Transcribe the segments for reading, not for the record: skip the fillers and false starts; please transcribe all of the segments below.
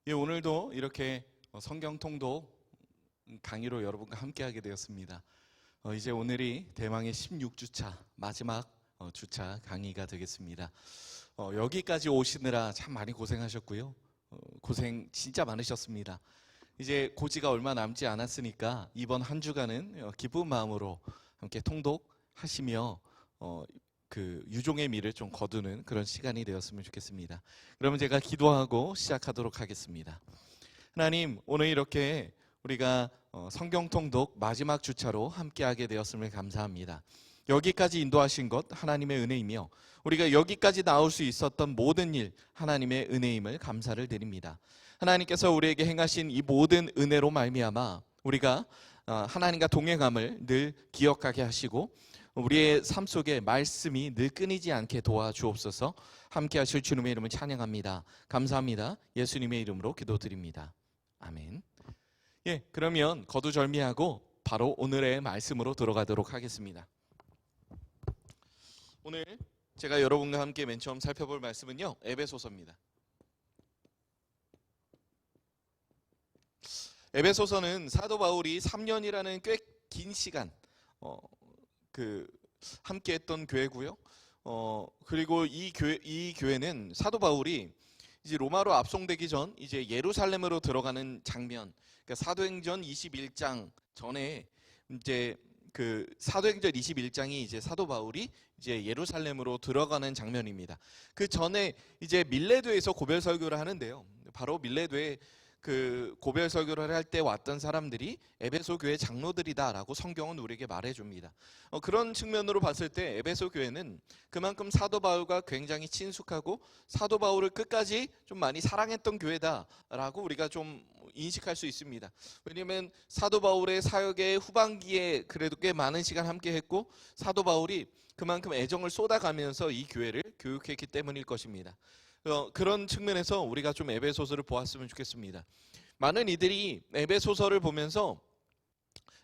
예, 오늘도 이렇게 성경 통독 강의로 여러분과 함께하게 되었습니다. 이제 오늘이 대망의 16주차 마지막 주차 강의가 되겠습니다. 여기까지 오시느라 참 많이 고생하셨고요. 고생 진짜 많으셨습니다. 이제 고지가 얼마 남지 않았으니까 이번 한 주간은 기쁜 마음으로 함께 통독하시며 그 유종의 미를 좀 거두는 그런 시간이 되었으면 좋겠습니다. 그러면 제가 기도하고 시작하도록 하겠습니다. 하나님, 오늘 이렇게 우리가 성경 통독 마지막 주차로 함께하게 되었음을 감사합니다. 여기까지 인도하신 것 하나님의 은혜이며 우리가 여기까지 나올 수 있었던 모든 일 하나님의 은혜임을 감사를 드립니다. 하나님께서 우리에게 행하신 이 모든 은혜로 말미암아 우리가 하나님과 동행함을 늘 기억하게 하시고 우리의 삶 속에 말씀이 늘 끊이지 않게 도와주옵소서. 함께 하실 주님의 이름을 찬양합니다. 감사합니다. 예수님의 이름으로 기도드립니다. 아멘. 예, 그러면 거두절미하고 바로 오늘의 말씀으로 들어가도록 하겠습니다. 오늘 제가 여러분과 함께 맨 처음 살펴볼 말씀은요, 에베소서입니다. 에베소서는 사도 바울이 3년이라는 꽤 긴 시간 함께했던 교회고요. 그리고 이 교회는 사도 바울이 이제 로마로 압송되기 전 이제 예루살렘으로 들어가는 장면, 그러니까 사도행전 21장 전에 이제 그 사도행전 21장이 이제 사도 바울이 이제 예루살렘으로 들어가는 장면입니다. 그 전에 이제 밀레도에서 고별 설교를 하는데요. 바로 밀레도에 그 고별 설교를 할 때 왔던 사람들이 에베소 교회 장로들이다라고 성경은 우리에게 말해줍니다. 그런 측면으로 봤을 때 에베소 교회는 그만큼 사도 바울과 굉장히 친숙하고 사도 바울을 끝까지 좀 많이 사랑했던 교회다라고 우리가 좀 인식할 수 있습니다. 왜냐하면 사도 바울의 사역의 후반기에 그래도 꽤 많은 시간 함께했고 사도 바울이 그만큼 애정을 쏟아가면서 이 교회를 교육했기 때문일 것입니다. 그런 측면에서 우리가 좀 에베소서를 보았으면 좋겠습니다. 많은 이들이 에베소서를 보면서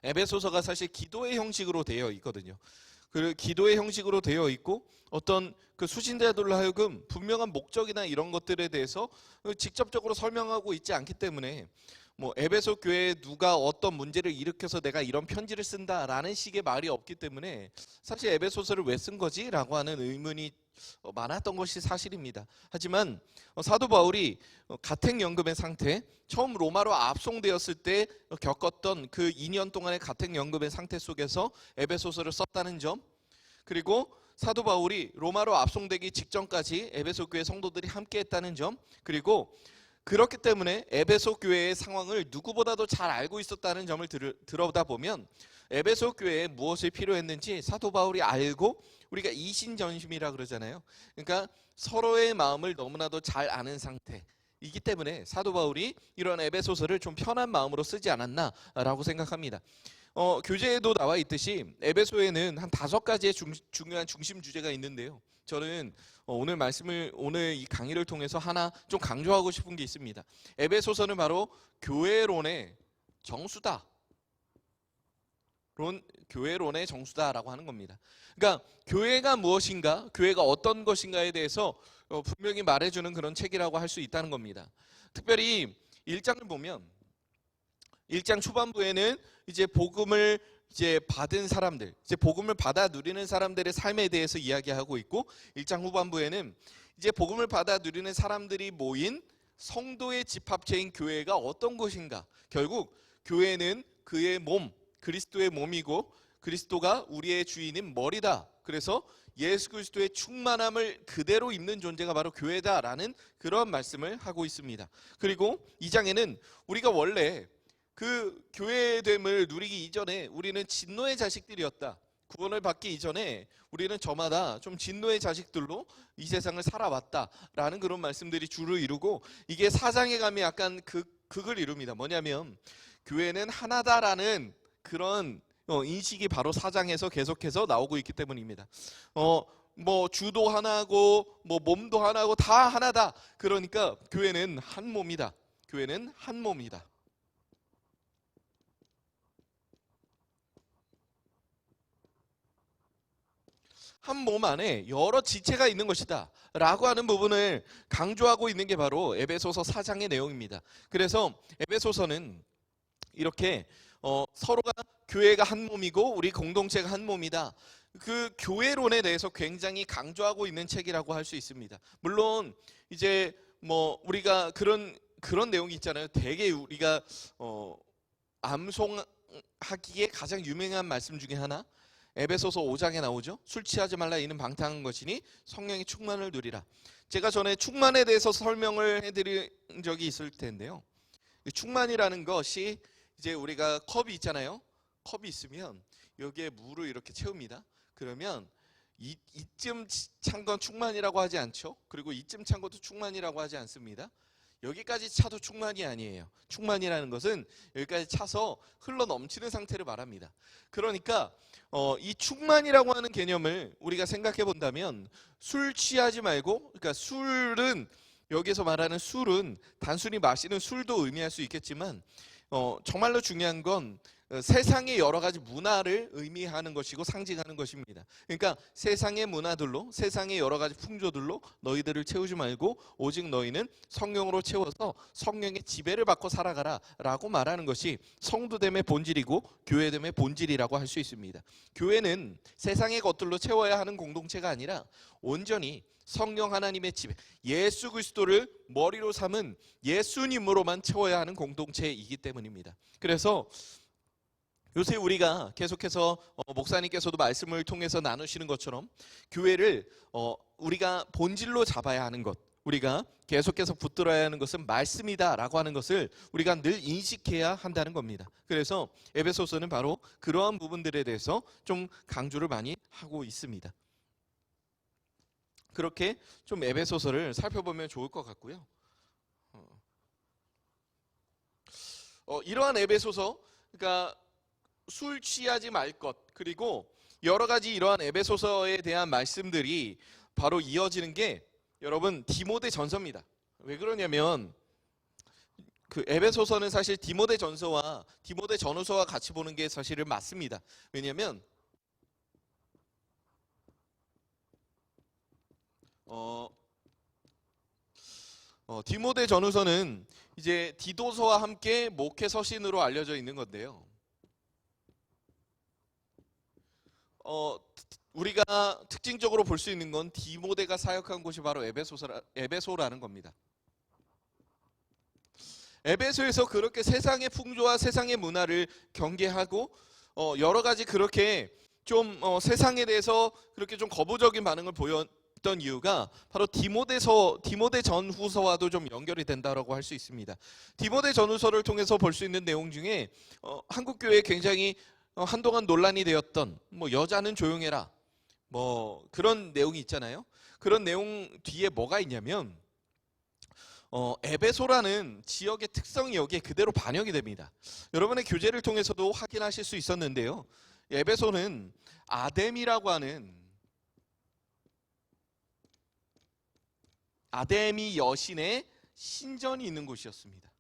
에베소서가 사실 기도의 형식으로 되어 있거든요. 그 기도의 형식으로 되어 있고 어떤 그 수신자들로 하여금 분명한 목적이나 이런 것들에 대해서 직접적으로 설명하고 있지 않기 때문에 뭐 에베소 교회에 누가 어떤 문제를 일으켜서 내가 이런 편지를 쓴다라는 식의 말이 없기 때문에 사실 에베소서를 왜 쓴 거지? 라고 하는 의문이 많았던 것이 사실입니다. 하지만 사도 바울이 가택연금의 상태, 처음 로마로 압송되었을 때 겪었던 그 2년 동안의 가택연금의 상태 속에서 에베소서를 썼다는 점, 그리고 사도 바울이 로마로 압송되기 직전까지 에베소 교회 성도들이 함께했다는 점, 그리고 그렇기 때문에 에베소 교회의 상황을 누구보다도 잘 알고 있었다는 점을 들여다보면 에베소 교회에 무엇이 필요했는지 사도 바울이 알고, 우리가 이신전심이라 그러잖아요. 그러니까 서로의 마음을 너무나도 잘 아는 상태이기 때문에 사도 바울이 이런 에베소서를 좀 편한 마음으로 쓰지 않았나라고 생각합니다. 교재에도 나와 있듯이 에베소에는 한 5가지의 중요한 중심 주제가 있는데요. 저는 오늘 이 강의를 통해서 하나 좀 강조하고 싶은 게 있습니다. 에베소서는 바로 교회론의 정수다. 교회론의 정수다라고 하는 겁니다. 그러니까 교회가 무엇인가, 교회가 어떤 것인가에 대해서 분명히 말해주는 그런 책이라고 할 수 있다는 겁니다. 특별히 1장을 보면 1장 초반부에는 이제 복음을 이제 받은 사람들, 이제 복음을 받아 누리는 사람들의 삶에 대해서 이야기하고 있고, 1장 후반부에는 이제 복음을 받아 누리는 사람들이 모인 성도의 집합체인 교회가 어떤 곳인가, 결국 교회는 그의 몸, 그리스도의 몸이고 그리스도가 우리의 주인인 머리다. 그래서 예수 그리스도의 충만함을 그대로 입는 존재가 바로 교회다라는 그런 말씀을 하고 있습니다. 그리고 2장에는 우리가 원래 그 교회됨을 누리기 이전에 우리는 진노의 자식들이었다. 구원을 받기 이전에 우리는 저마다 좀 진노의 자식들로 이 세상을 살아왔다라는 그런 말씀들이 주를 이루고, 이게 4장에 가면 약간 극을 이룹니다. 뭐냐면 교회는 하나다라는 그런 인식이 바로 4장에서 계속해서 나오고 있기 때문입니다. 뭐 주도 하나고 뭐 몸도 하나고 다 하나다. 그러니까 교회는 한 몸이다. 교회는 한 몸이다. 한 몸 안에 여러 지체가 있는 것이다 라고 하는 부분을 강조하고 있는 게 바로 에베소서 4장의 내용입니다. 그래서 에베소서는 이렇게 서로가 교회가 한 몸이고 우리 공동체가 한 몸이다, 그 교회론에 대해서 굉장히 강조하고 있는 책이라고 할 수 있습니다. 물론 이제 뭐 우리가 그런 내용이 있잖아요. 되게 우리가 암송하기에 가장 유명한 말씀 중에 하나, 에베소서 5장에 나오죠. 술 취하지 말라, 이는 방탕한 것이니 성령의 충만을 누리라. 제가 전에 충만에 대해서 설명을 해드린 적이 있을 텐데요. 충만이라는 것이 이제 우리가 컵이 있잖아요. 컵이 있으면 여기에 물을 이렇게 채웁니다. 그러면 이쯤 찬 건 충만이라고 하지 않죠. 그리고 이쯤 찬 것도 충만이라고 하지 않습니다. 여기까지 차도 충만이 아니에요. 충만이라는 것은 여기까지 차서 흘러 넘치는 상태를 말합니다. 그러니까 이 충만이라고 하는 개념을 우리가 생각해 본다면 술 취하지 말고, 그러니까 술은, 여기서 말하는 술은 단순히 마시는 술도 의미할 수 있겠지만 정말로 중요한 건 세상의 여러 가지 문화를 의미하는 것이고 상징하는 것입니다. 그러니까 세상의 문화들로, 세상의 여러 가지 풍조들로 너희들을 채우지 말고 오직 너희는 성령으로 채워서 성령의 지배를 받고 살아가라 라고 말하는 것이 성도됨의 본질이고 교회됨의 본질이라고 할 수 있습니다. 교회는 세상의 것들로 채워야 하는 공동체가 아니라 온전히 성령 하나님의 지배, 예수 그리스도를 머리로 삼은 예수님으로만 채워야 하는 공동체이기 때문입니다. 그래서 요새 우리가 계속해서 목사님께서도 말씀을 통해서 나누시는 것처럼 교회를 우리가 본질로 잡아야 하는 것, 우리가 계속해서 붙들어야 하는 것은 말씀이다라고 하는 것을 우리가 늘 인식해야 한다는 겁니다. 그래서 에베소서는 바로 그러한 부분들에 대해서 좀 강조를 많이 하고 있습니다. 그렇게 좀 에베소서를 살펴보면 좋을 것 같고요. 이러한 에베소서, 그러니까 술 취하지 말 것, 그리고 여러 가지 이러한 에베소서에 대한 말씀들이 바로 이어지는 게 여러분 디모데 전서입니다. 왜 그러냐면 그 에베소서는 사실 디모데 전서와 디모데 전후서와 같이 보는 게 사실은 맞습니다. 왜냐하면 디모데 전후서는 이제 디도서와 함께 목회 서신으로 알려져 있는 건데요. 우리가 특징적으로 볼 수 있는 건 디모데가 사역한 곳이 바로 에베소라는 겁니다. 에베소에서 그렇게 세상의 풍조와 세상의 문화를 경계하고 여러 가지 그렇게 좀 세상에 대해서 그렇게 좀 거부적인 반응을 보였던 이유가 바로 디모데 전후서와도 좀 연결이 된다라고 할 수 있습니다. 디모데 전후서를 통해서 볼 수 있는 내용 중에 한국 교회에 굉장히 한동안 논란이 되었던 뭐 여자는 조용해라, 뭐 그런 내용이 있잖아요. 그런 내용 뒤에 뭐가 있냐면 에베소라는 지역의 특성이 여기에 그대로 반영이 됩니다. 여러분의 교재를 통해서도 확인하실 수 있었는데요. 에베소는 아뎀이라고 하는 아데미 여신의 신전이 있는 곳이었습니다.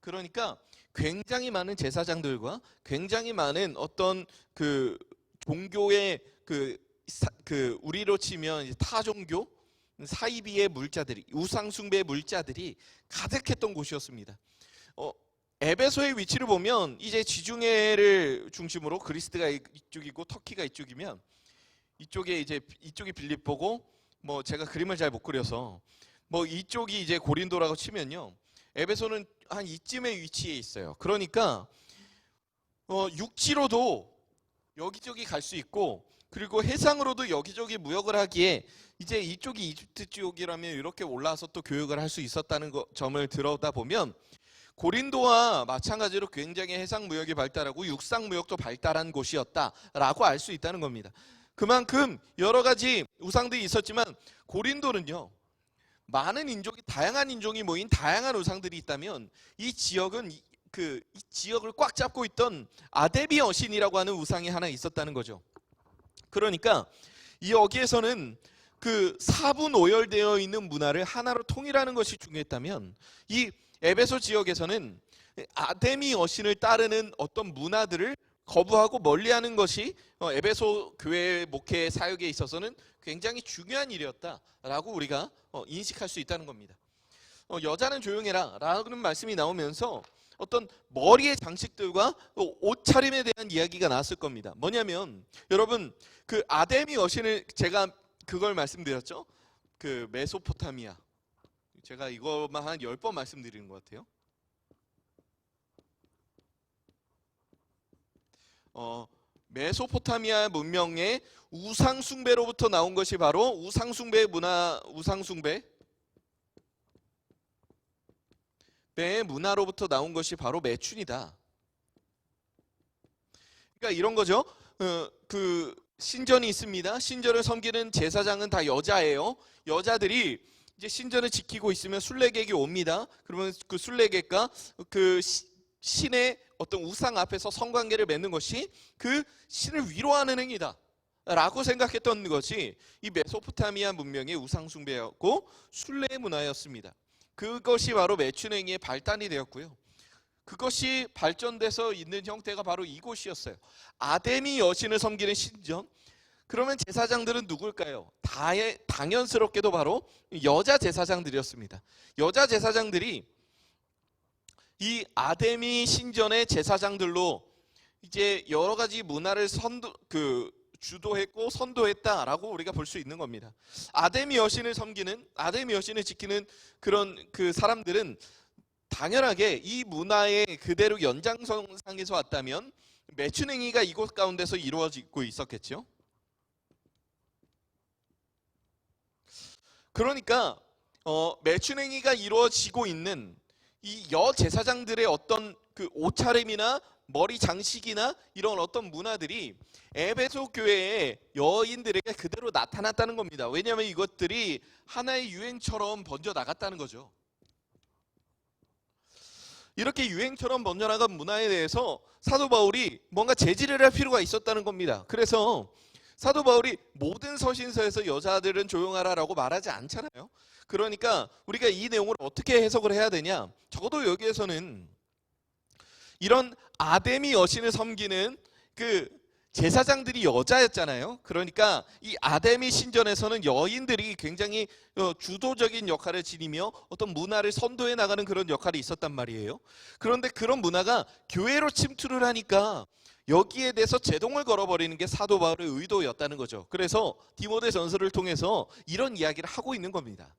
그러니까 굉장히 많은 제사장들과 굉장히 많은 어떤 그 종교의 우리로 치면 타종교, 사이비의 물자들이, 우상숭배의 물자들이 가득했던 곳이었습니다. 에베소의 위치를 보면 이제 지중해를 중심으로 그리스가 이쪽이고 터키가 이쪽이면 이쪽이 빌립보고, 뭐 제가 그림을 잘 못 그려서 뭐 이쪽이 이제 고린도라고 치면요, 에베소는 한 이쯤에 위치해 있어요. 그러니까 육지로도 여기저기 갈 수 있고, 그리고 해상으로도 여기저기 무역을 하기에 이제 이쪽이 이집트 쪽이라면 이렇게 올라와서 또 교역을 할 수 있었다는 점을 들어다 보면 고린도와 마찬가지로 굉장히 해상 무역이 발달하고 육상 무역도 발달한 곳이었다라고 알 수 있다는 겁니다. 그만큼 여러 가지 우상들이 있었지만 고린도는요, 많은 인종이, 다양한 인종이 모인 다양한 우상들이 있다면 이 지역은 이 지역을 꽉 잡고 있던 아데미 여신이라고 하는 우상이 하나 있었다는 거죠. 그러니까 이 여기에서는 그 사분오열되어 있는 문화를 하나로 통일하는 것이 중요했다면, 이 에베소 지역에서는 아데미 여신을 따르는 어떤 문화들을 거부하고 멀리하는 것이 에베소 교회 목회 사역에 있어서는 굉장히 중요한 일이었다라고 우리가 인식할 수 있다는 겁니다. 여자는 조용해라 라는 말씀이 나오면서 어떤 머리의 장식들과 옷차림에 대한 이야기가 나왔을 겁니다. 뭐냐면 여러분, 그 아데미 여신을, 제가 그걸 말씀드렸죠. 그 메소포타미아, 제가 이것만 한 10번 말씀드리는 것 같아요. 메소포타미아 문명의 우상숭배로부터 나온 것이 바로 우상숭배 문화, 우상숭배의 문화로부터 나온 것이 바로 매춘이다. 그러니까 이런 거죠. 그 신전이 있습니다. 신전을 섬기는 제사장은 다 여자예요. 여자들이 이제 신전을 지키고 있으면 순례객이 옵니다. 그러면 그 순례객과 그 신의 어떤 우상 앞에서 성관계를 맺는 것이 그 신을 위로하는 행위다 라고 생각했던 것이 이 메소포타미아 문명의 우상숭배였고 순례 문화였습니다. 그것이 바로 매춘행위의 발단이 되었고요. 그것이 발전돼서 있는 형태가 바로 이곳이었어요. 아데미 여신을 섬기는 신전. 그러면 제사장들은 누굴까요? 당연스럽게도 바로 여자 제사장들이었습니다. 여자 제사장들이 이 아데미 신전의 제사장들로 이제 여러 가지 문화를 주도했고 선도했다라고 우리가 볼 수 있는 겁니다. 아데미 여신을 섬기는, 아데미 여신을 지키는 그런 그 사람들은 당연하게 이 문화의 그대로 연장선상에서 왔다면 매춘행위가 이곳 가운데서 이루어지고 있었겠죠. 그러니까 매춘행위가 이루어지고 있는 이 여제사장들의 어떤 그 옷차림이나 머리 장식이나 이런 어떤 문화들이 에베소 교회의 여인들에게 그대로 나타났다는 겁니다. 왜냐하면 이것들이 하나의 유행처럼 번져 나갔다는 거죠. 이렇게 유행처럼 번져 나간 문화에 대해서 사도 바울이 뭔가 제지를 할 필요가 있었다는 겁니다. 그래서 사도 바울이 모든 서신서에서 여자들은 조용하라라고 말하지 않잖아요. 그러니까 우리가 이 내용을 어떻게 해석을 해야 되냐? 적어도 여기에서는 이런 아데미 여신을 섬기는 그 제사장들이 여자였잖아요. 그러니까 이 아데미 신전에서는 여인들이 굉장히 주도적인 역할을 지니며 어떤 문화를 선도해 나가는 그런 역할이 있었단 말이에요. 그런데 그런 문화가 교회로 침투를 하니까 여기에 대해서 제동을 걸어버리는 게 사도 바울의 의도였다는 거죠. 그래서 디모데 전서를 통해서 이런 이야기를 하고 있는 겁니다.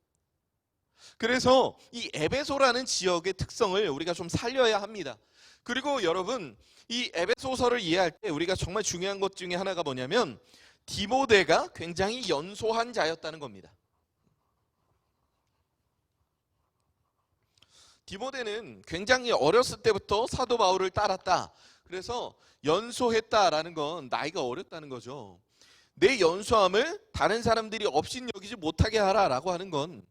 그래서 이 에베소라는 지역의 특성을 우리가 좀 살려야 합니다. 그리고 여러분, 이 에베소서를 이해할 때 우리가 정말 중요한 것 중에 하나가 뭐냐면 디모데가 굉장히 연소한 자였다는 겁니다. 디모데는 굉장히 어렸을 때부터 사도 바울을 따랐다. 그래서 연소했다라는 건 나이가 어렸다는 거죠. 내 연소함을 다른 사람들이 업신여기지 못하게 하라라고 하는 건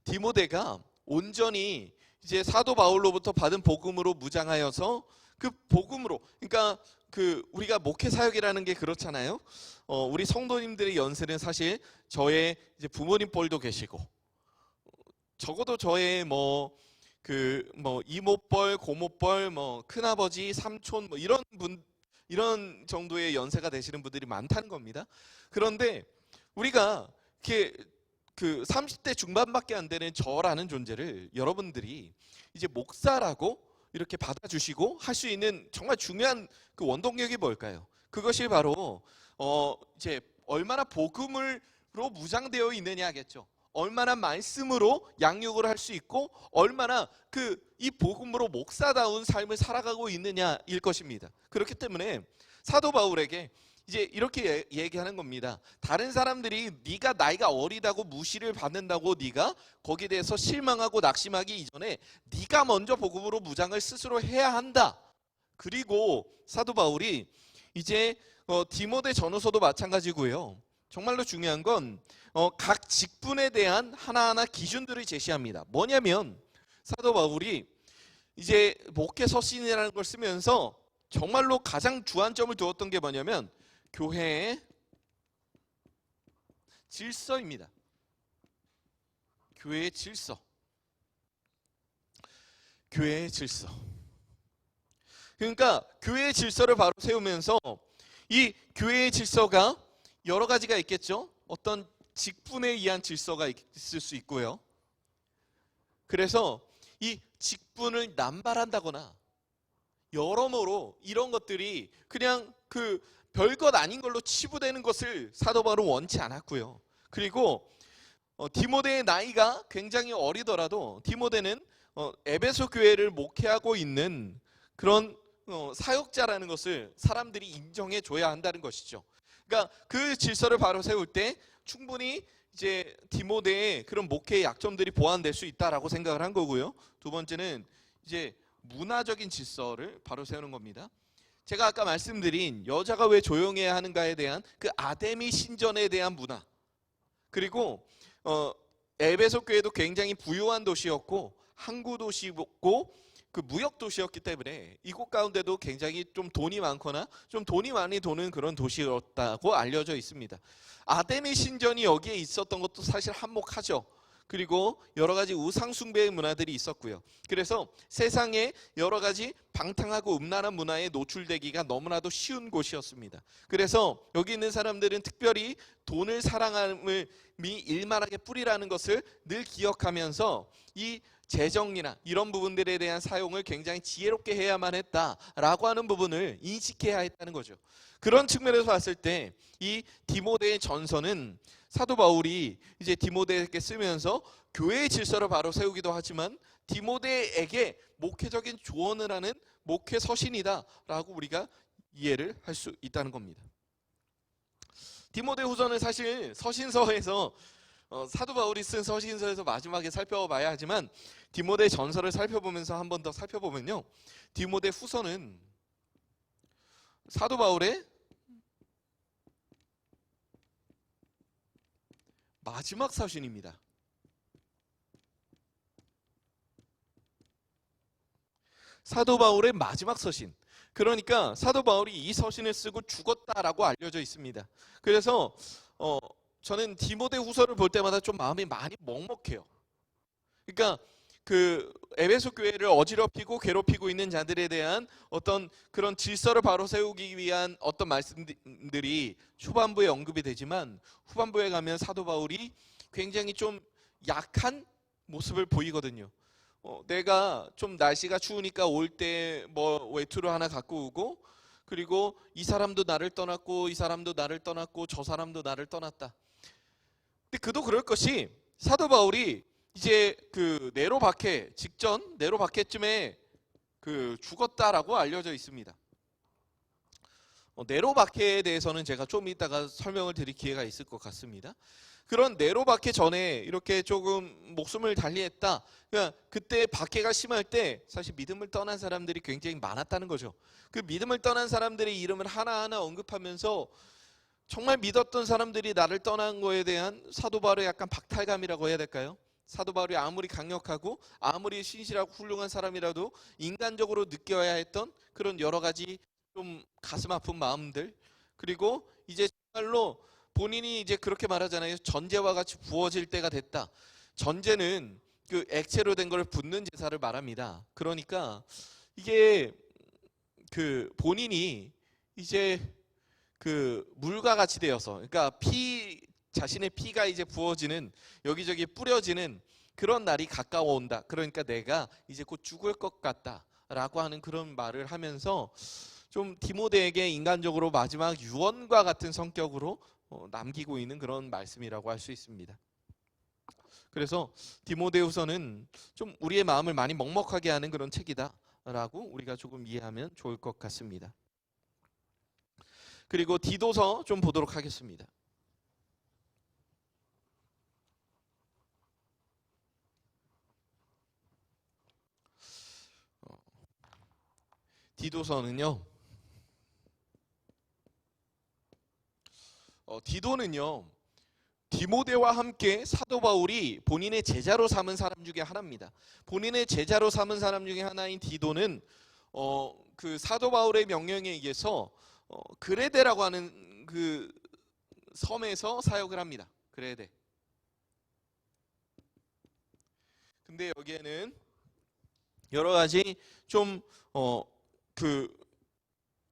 디모데가 온전히 이제 사도 바울로부터 받은 복음으로 무장하여서 그 복음으로, 그러니까 그 우리가 목회 사역이라는 게 그렇잖아요. 우리 성도님들의 연세는 사실 저의 이제 부모님 뻘도 계시고, 적어도 저의 이모뻘, 고모뻘, 큰아버지, 삼촌 이런 정도의 연세가 되시는 분들이 많다는 겁니다. 그런데 우리가 이렇게 그 30대 중반밖에 안 되는 저라는 존재를 여러분들이 이제 목사라고 이렇게 받아주시고 할 수 있는 정말 중요한 그 원동력이 뭘까요? 그것이 바로 이제 얼마나 복음으로 무장되어 있느냐겠죠. 얼마나 말씀으로 양육을 할 수 있고 얼마나 이 복음으로 목사다운 삶을 살아가고 있느냐일 것입니다. 그렇기 때문에 사도 바울에게 이제 이렇게 얘기하는 겁니다. 다른 사람들이 네가 나이가 어리다고 무시를 받는다고 네가 거기에 대해서 실망하고 낙심하기 이전에 네가 먼저 복음으로 무장을 스스로 해야 한다. 그리고 사도 바울이 이제 디모데 전후서도 마찬가지고요. 정말로 중요한 건 각 직분에 대한 하나하나 기준들을 제시합니다. 뭐냐면 사도 바울이 이제 목회 서신이라는 걸 쓰면서 정말로 가장 주안점을 두었던 게 뭐냐면 교회의 질서입니다. 교회의 질서. 교회의 질서. 그러니까 교회의 질서를 바로 세우면서 이 교회의 질서가 여러 가지가 있겠죠. 어떤 직분에 의한 질서가 있을 수 있고요. 그래서 이 직분을 남발한다거나 여러모로 이런 것들이 그냥 그 별것 아닌 걸로 치부되는 것을 사도 바울은 원치 않았고요. 그리고 디모데의 나이가 굉장히 어리더라도 디모데는 에베소 교회를 목회하고 있는 그런 사역자라는 것을 사람들이 인정해 줘야 한다는 것이죠. 그러니까 그 질서를 바로 세울 때 충분히 이제 디모데의 그런 목회의 약점들이 보완될 수 있다라고 생각을 한 거고요. 두 번째는 이제 문화적인 질서를 바로 세우는 겁니다. 제가 아까 말씀드린 여자가 왜 조용해야 하는가에 대한 그 아데미 신전에 대한 문화, 그리고 에베소 교회도 굉장히 부유한 도시였고 항구 도시였고 그 무역 도시였기 때문에 이곳 가운데도 굉장히 좀 돈이 많거나 좀 돈이 많이 도는 그런 도시였다고 알려져 있습니다. 아데미 신전이 여기에 있었던 것도 사실 한몫하죠. 그리고 여러 가지 우상 숭배의 문화들이 있었고요. 그래서 세상에 여러 가지 방탕하고 음란한 문화에 노출되기가 너무나도 쉬운 곳이었습니다. 그래서 여기 있는 사람들은 특별히 돈을 사랑함이 일만하게 뿌리라는 것을 늘 기억하면서 이 재정이나 이런 부분들에 대한 사용을 굉장히 지혜롭게 해야만 했다라고 하는 부분을 인식해야 했다는 거죠. 그런 측면에서 봤을 때 이 디모데의 전서는 사도 바울이 이제 디모데에게 쓰면서 교회의 질서를 바로 세우기도 하지만 디모데에게 목회적인 조언을 하는 목회 서신이다라고 우리가 이해를 할 수 있다는 겁니다. 디모데 후서는 사실 서신서에서 사도 바울이 쓴 서신서에서 마지막에 살펴봐야 하지만 디모데 전서를 살펴보면서 한 번 더 살펴보면요, 디모데 후서는 사도 바울의 마지막 서신입니다. 사도 바울의 마지막 서신. 그러니까 사도 바울이 이 서신을 쓰고 죽었다라고 알려져 있습니다. 그래서 저는 디모데 후서를 볼 때마다 좀 마음이 많이 먹먹해요. 그러니까 그 에베소 교회를 어지럽히고 괴롭히고 있는 자들에 대한 어떤 그런 질서를 바로 세우기 위한 어떤 말씀들이 초반부에 언급이 되지만 후반부에 가면 사도 바울이 굉장히 좀 약한 모습을 보이거든요. 내가 좀 날씨가 추우니까 올 때 뭐 외투를 하나 갖고 오고, 그리고 이 사람도 나를 떠났고 이 사람도 나를 떠났고 저 사람도 나를 떠났다. 근데 그도 그럴 것이 사도 바울이 이제 그 네로 박해 직전, 네로 박해쯤에 그 죽었다라고 알려져 있습니다. 네로 박해에 대해서는 제가 좀 이따가 설명을 드릴 기회가 있을 것 같습니다. 그런 네로 박해 전에 이렇게 조금 목숨을 달리했다. 그러니까 그때 박해가 심할 때 사실 믿음을 떠난 사람들이 굉장히 많았다는 거죠. 그 믿음을 떠난 사람들의 이름을 하나하나 언급하면서 정말 믿었던 사람들이 나를 떠난 거에 대한 사도 바울의 약간 박탈감이라고 해야 될까요? 사도 바울이 아무리 강력하고 아무리 신실하고 훌륭한 사람이라도 인간적으로 느껴야 했던 그런 여러 가지 좀 가슴 아픈 마음들, 그리고 이제 정말로 본인이 이제 그렇게 말하잖아요. 전제와 같이 부어질 때가 됐다. 전제는 그 액체로 된 걸 붓는 제사를 말합니다. 그러니까 이게 그 본인이 이제 그 물과 같이 되어서, 그러니까 자신의 피가 이제 부어지는, 여기저기 뿌려지는 그런 날이 가까워 온다. 그러니까 내가 이제 곧 죽을 것 같다라고 하는 그런 말을 하면서 좀 디모데에게 인간적으로 마지막 유언과 같은 성격으로 남기고 있는 그런 말씀이라고 할 수 있습니다. 그래서 디모데후서는 좀 우리의 마음을 많이 먹먹하게 하는 그런 책이다라고 우리가 조금 이해하면 좋을 것 같습니다. 그리고 디도서 좀 보도록 하겠습니다. 디도서는요, 디도는요, 디모데와 함께 사도 바울이 본인의 제자로 삼은 사람 중에 하나입니다. 본인의 제자로 삼은 사람 중에 하나인 디도는 그 사도 바울의 명령에 의해서 그레데라고 하는 그 섬에서 사역을 합니다. 그레데. 근데 여기에는 여러 가지 좀 그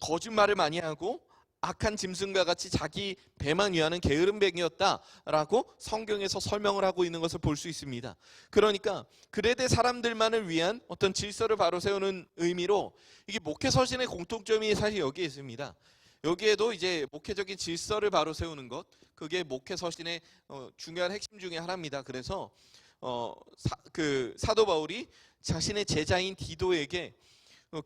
거짓말을 많이 하고 악한 짐승과 같이 자기 배만 위하는 게으름뱅이였다라고 성경에서 설명을 하고 있는 것을 볼 수 있습니다. 그러니까 그레데 사람들만을 위한 어떤 질서를 바로 세우는 의미로 이게 목회 서신의 공통점이 사실 여기에 있습니다. 여기에도 이제 목회적인 질서를 바로 세우는 것, 그게 목회 서신의 중요한 핵심 중에 하나입니다. 그래서 사도 바울이 자신의 제자인 디도에게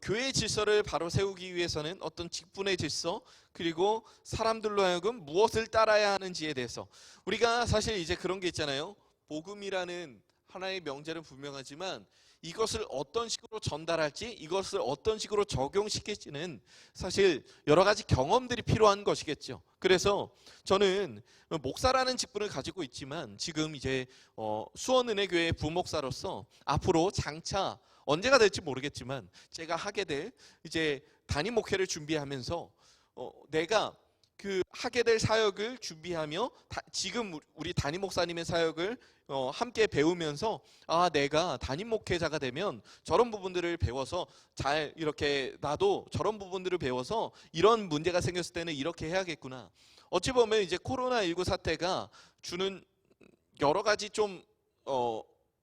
교회의 질서를 바로 세우기 위해서는 어떤 직분의 질서, 그리고 사람들로 하여금 무엇을 따라야 하는지에 대해서, 우리가 사실 이제 그런 게 있잖아요. 복음이라는 하나의 명제는 분명하지만 이것을 어떤 식으로 전달할지, 이것을 어떤 식으로 적용시킬지는 사실 여러 가지 경험들이 필요한 것이겠죠. 그래서 저는 목사라는 직분을 가지고 있지만 지금 이제 수원은혜교회 부목사로서 앞으로 장차 언제가 될지 모르겠지만 제가 하게 될 이제 단임 목회를 준비하면서 내가 그 하게 될 사역을 준비하며 지금 우리 담임 목사님의 사역을 함께 배우면서 내가 담임 목회자가 되면 저런 부분들을 배워서 잘 이렇게 나도 저런 부분들을 배워서 이런 문제가 생겼을 때는 이렇게 해야겠구나. 어찌 보면 이제 코로나19 사태가 주는 여러 가지 좀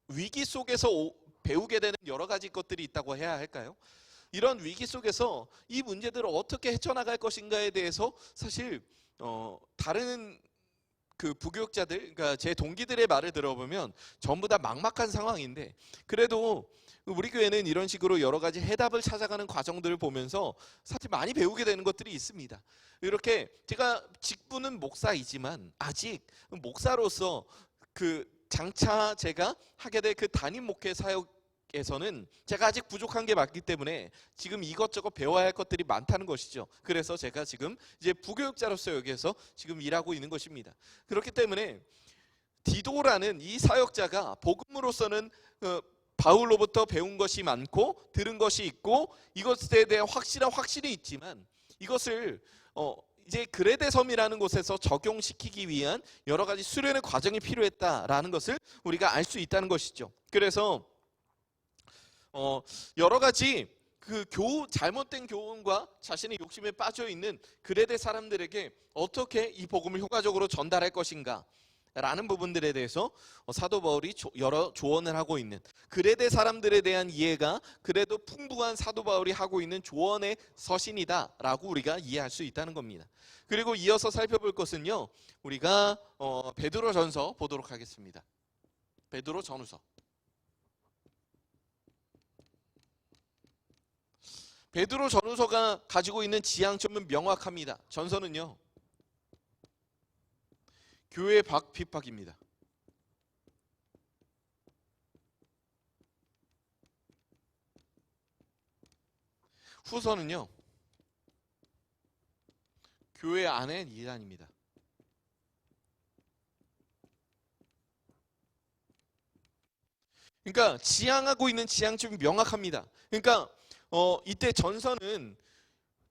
위기 속에서 배우게 되는 여러 가지 것들이 있다고 해야 할까요? 이런 위기 속에서 이 문제들을 어떻게 헤쳐나갈 것인가에 대해서 사실 다른 그 부교육자들, 그러니까 제 동기들의 말을 들어보면 전부 다 막막한 상황인데, 그래도 우리 교회는 이런 식으로 여러 가지 해답을 찾아가는 과정들을 보면서 사실 많이 배우게 되는 것들이 있습니다. 이렇게 제가 직분은 목사이지만 아직 목사로서 그 장차 제가 하게 될 그 담임 목회 사역에서는 제가 아직 부족한 게 많기 때문에 지금 이것저것 배워야 할 것들이 많다는 것이죠. 그래서 제가 지금 이제 부교육자로서 여기에서 지금 일하고 있는 것입니다. 그렇기 때문에 디도라는 이 사역자가 복음으로서는 바울로부터 배운 것이 많고 들은 것이 있고 이것에 대한 확실히 있지만 이것을 이제 그레데 섬이라는 곳에서 적용시키기 위한 여러 가지 수련의 과정이 필요했다라는 것을 우리가 알 수 있다는 것이죠. 그래서 여러 가지 그 잘못된 교훈과 자신의 욕심에 빠져 있는 그레데 사람들에게 어떻게 이 복음을 효과적으로 전달할 것인가 라는 부분들에 대해서 사도 바울이 여러 조언을 하고 있는, 그레데 사람들에 대한 이해가 그래도 풍부한 사도 바울이 하고 있는 조언의 서신이다 라고 우리가 이해할 수 있다는 겁니다. 그리고 이어서 살펴볼 것은요, 우리가 베드로전서 보도록 하겠습니다. 베드로 전후서. 베드로 전후서가 가지고 있는 지향점은 명확합니다. 전서는요, 교회 핍박입니다. 후서는요, 교회 안의 이단입니다. 그러니까 지향하고 있는 지향점이 명확합니다. 그러니까 이때 전서는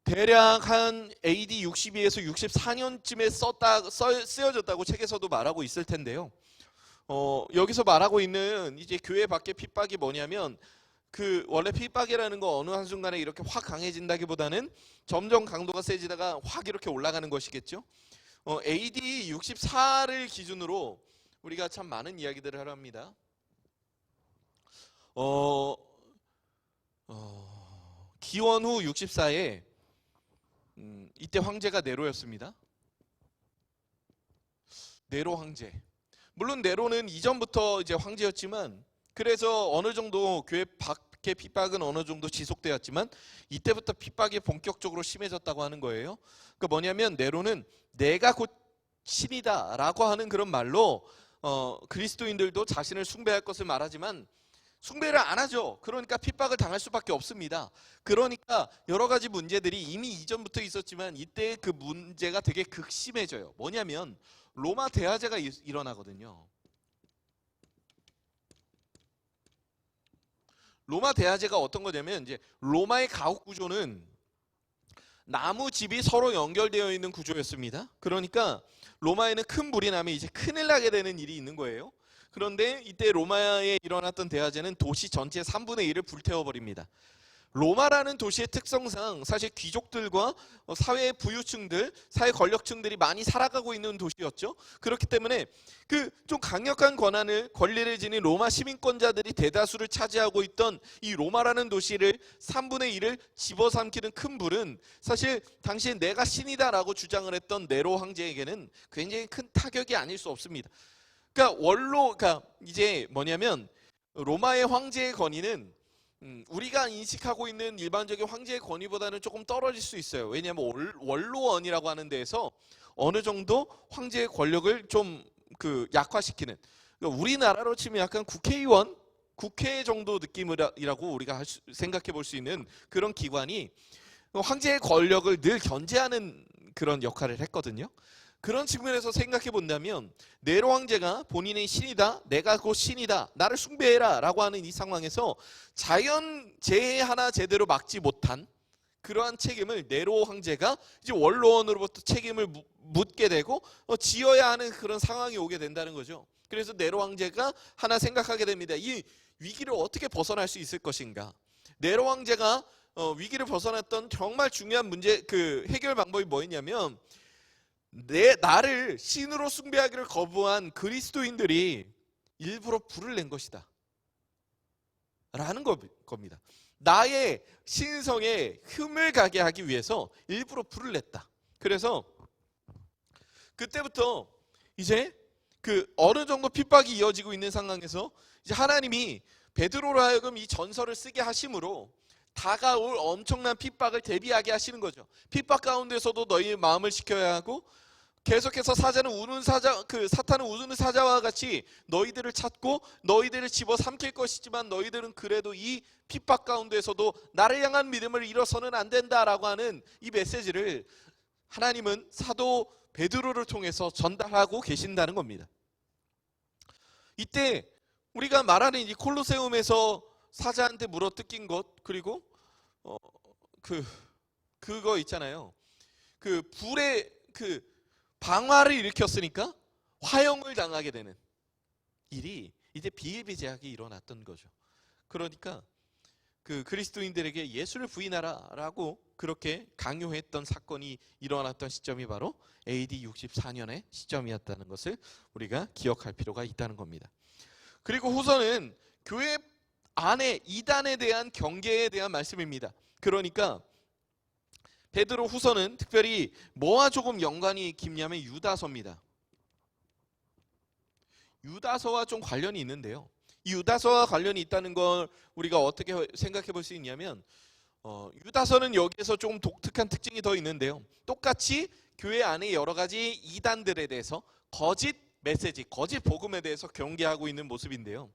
대략 한 AD 62에서 64년쯤에 쓰여졌다고 책에서도 말하고 있을 텐데요. 여기서 말하고 있는 이제 교회 밖의 핍박이 뭐냐면, 그 원래 핍박이라는 거 어느 한순간에 이렇게 확 강해진다기보다는 점점 강도가 세지다가 확 이렇게 올라가는 것이겠죠. AD 64를 기준으로 우리가 참 많은 이야기들을 하려 합니다. 기원 후 64에 이때 황제가 네로였습니다. 네로 황제. 물론 네로는 이전부터 이제 황제였지만, 그래서 어느 정도 교회 밖의 핍박은 어느 정도 지속되었지만 이때부터 핍박이 본격적으로 심해졌다고 하는 거예요. 그러니까 뭐냐면 네로는 내가 곧 신이다라고 하는 그런 말로 그리스도인들도 자신을 숭배할 것을 말하지만 숭배를 안 하죠. 그러니까 핍박을 당할 수밖에 없습니다. 그러니까 여러 가지 문제들이 이미 이전부터 있었지만 이때 그 문제가 되게 극심해져요. 뭐냐면 로마 대화제가 일어나거든요. 로마 대화제가 어떤 거냐면, 이제 로마의 가옥 구조는 나무 집이 서로 연결되어 있는 구조였습니다. 그러니까 로마에는 큰 불이 나면 이제 큰일 나게 되는 일이 있는 거예요. 그런데 이때 로마에 일어났던 대화제는 도시 전체의 3분의 1을 불태워 버립니다. 로마라는 도시의 특성상 사실 귀족들과 사회 부유층들, 사회 권력층들이 많이 살아가고 있는 도시였죠. 그렇기 때문에 그 좀 강력한 권리를 지닌 로마 시민권자들이 대다수를 차지하고 있던 이 로마라는 도시를 3분의 1을 집어삼키는 큰 불은 사실 당시에 내가 신이다라고 주장을 했던 네로 황제에게는 굉장히 큰 타격이 아닐 수 없습니다. 그러니까 이제 뭐냐면 로마의 황제의 권위는 우리가 인식하고 있는 일반적인 황제의 권위보다는 조금 떨어질 수 있어요. 왜냐하면 원로원이라고 하는 데에서 어느 정도 황제의 권력을 좀 약화시키는, 그러니까 우리나라로 치면 약간 국회의원, 국회 정도 느낌이라고 우리가 생각해 볼 수 있는 그런 기관이 황제의 권력을 늘 견제하는 그런 역할을 했거든요. 그런 측면에서 생각해 본다면 네로 황제가 본인의 신이다, 내가 곧 신이다, 나를 숭배해라 라고 하는 이 상황에서 자연재해 하나 제대로 막지 못한 그러한 책임을 네로 황제가 이제 원로원으로부터 책임을 묻게 되고 지어야 하는 그런 상황이 오게 된다는 거죠. 그래서 네로 황제가 하나 생각하게 됩니다. 이 위기를 어떻게 벗어날 수 있을 것인가. 네로 황제가 위기를 벗어났던 정말 중요한 문제, 해결 방법이 뭐였냐면, 나를 신으로 숭배하기를 거부한 그리스도인들이 일부러 불을 낸 것이다 라는 겁니다. 나의 신성에 흠을 가게 하기 위해서 일부러 불을 냈다. 그래서 그때부터 이제 어느 정도 핍박이 이어지고 있는 상황에서 이제 하나님이 베드로로 하여금 이 전설을 쓰게 하심으로 다가올 엄청난 핍박을 대비하게 하시는 거죠. 핍박 가운데서도 너희의 마음을 지켜야 하고, 계속해서 사탄은 우는 사자와 같이 너희들을 찾고 너희들을 집어삼킬 것이지만 너희들은 그래도 이 핍박 가운데서도 나를 향한 믿음을 잃어서는 안 된다라고 하는 이 메시지를 하나님은 사도 베드로를 통해서 전달하고 계신다는 겁니다. 이때 우리가 말하는 이 콜로세움에서 사자한테 물어 뜯긴 것, 그리고 그거 있잖아요. 불에 방화를 일으켰으니까 화형을 당하게 되는 일이 이제 비일비재하게 일어났던 거죠. 그러니까 그리스도인들에게 예수를 부인하라라고 그렇게 강요했던 사건이 일어났던 시점이 바로 AD 64년의 시점이었다는 것을 우리가 기억할 필요가 있다는 겁니다. 그리고 후서는 교회 안에 이단에 대한 경계에 대한 말씀입니다. 그러니까 베드로 후서는 특별히 뭐와 조금 연관이 깊냐면 유다서입니다. 유다서와 좀 관련이 있는데요. 이 유다서와 관련이 있다는 걸 우리가 어떻게 생각해 볼 수 있냐면, 유다서는 여기에서 조금 독특한 특징이 더 있는데요. 똑같이 교회 안에 여러 가지 이단들에 대해서 거짓 메시지, 거짓 복음에 대해서 경계하고 있는 모습인데요.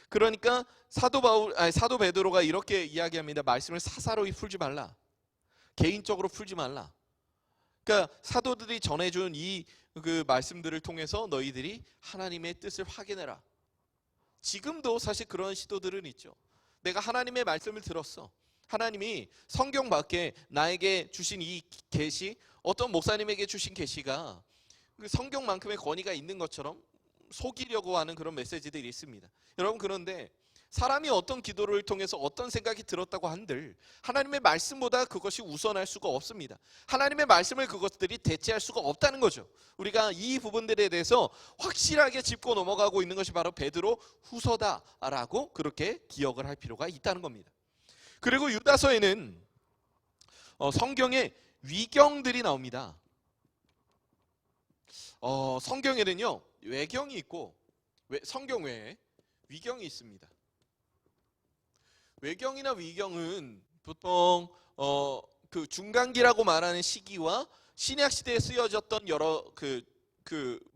그러니까 사도 베드로가 이렇게 이야기합니다. 말씀을 사사로이 풀지 말라. 개인적으로 풀지 말라. 그러니까 사도들이 전해준 그 말씀들을 통해서 너희들이 하나님의 뜻을 확인해라. 지금도 사실 그런 시도들은 있죠. 내가 하나님의 말씀을 들었어. 하나님이 성경 밖에 나에게 주신 이 계시, 어떤 목사님에게 주신 계시가 성경만큼의 권위가 있는 것처럼 속이려고 하는 그런 메시지들이 있습니다. 여러분, 그런데 사람이 어떤 기도를 통해서 어떤 생각이 들었다고 한들 하나님의 말씀보다 그것이 우선할 수가 없습니다. 하나님의 말씀을 그것들이 대체할 수가 없다는 거죠. 우리가 이 부분들에 대해서 확실하게 짚고 넘어가고 있는 것이 바로 베드로 후서다라고 그렇게 기억을 할 필요가 있다는 겁니다. 그리고 유다서에는 성경에 위경들이 나옵니다. 성경에는요, 외경이 있고 성경 외에 위경이 있습니다. 외경이나 위경은 보통 그 중간기라고 말하는 시기와 신약 시대에 쓰여졌던 여러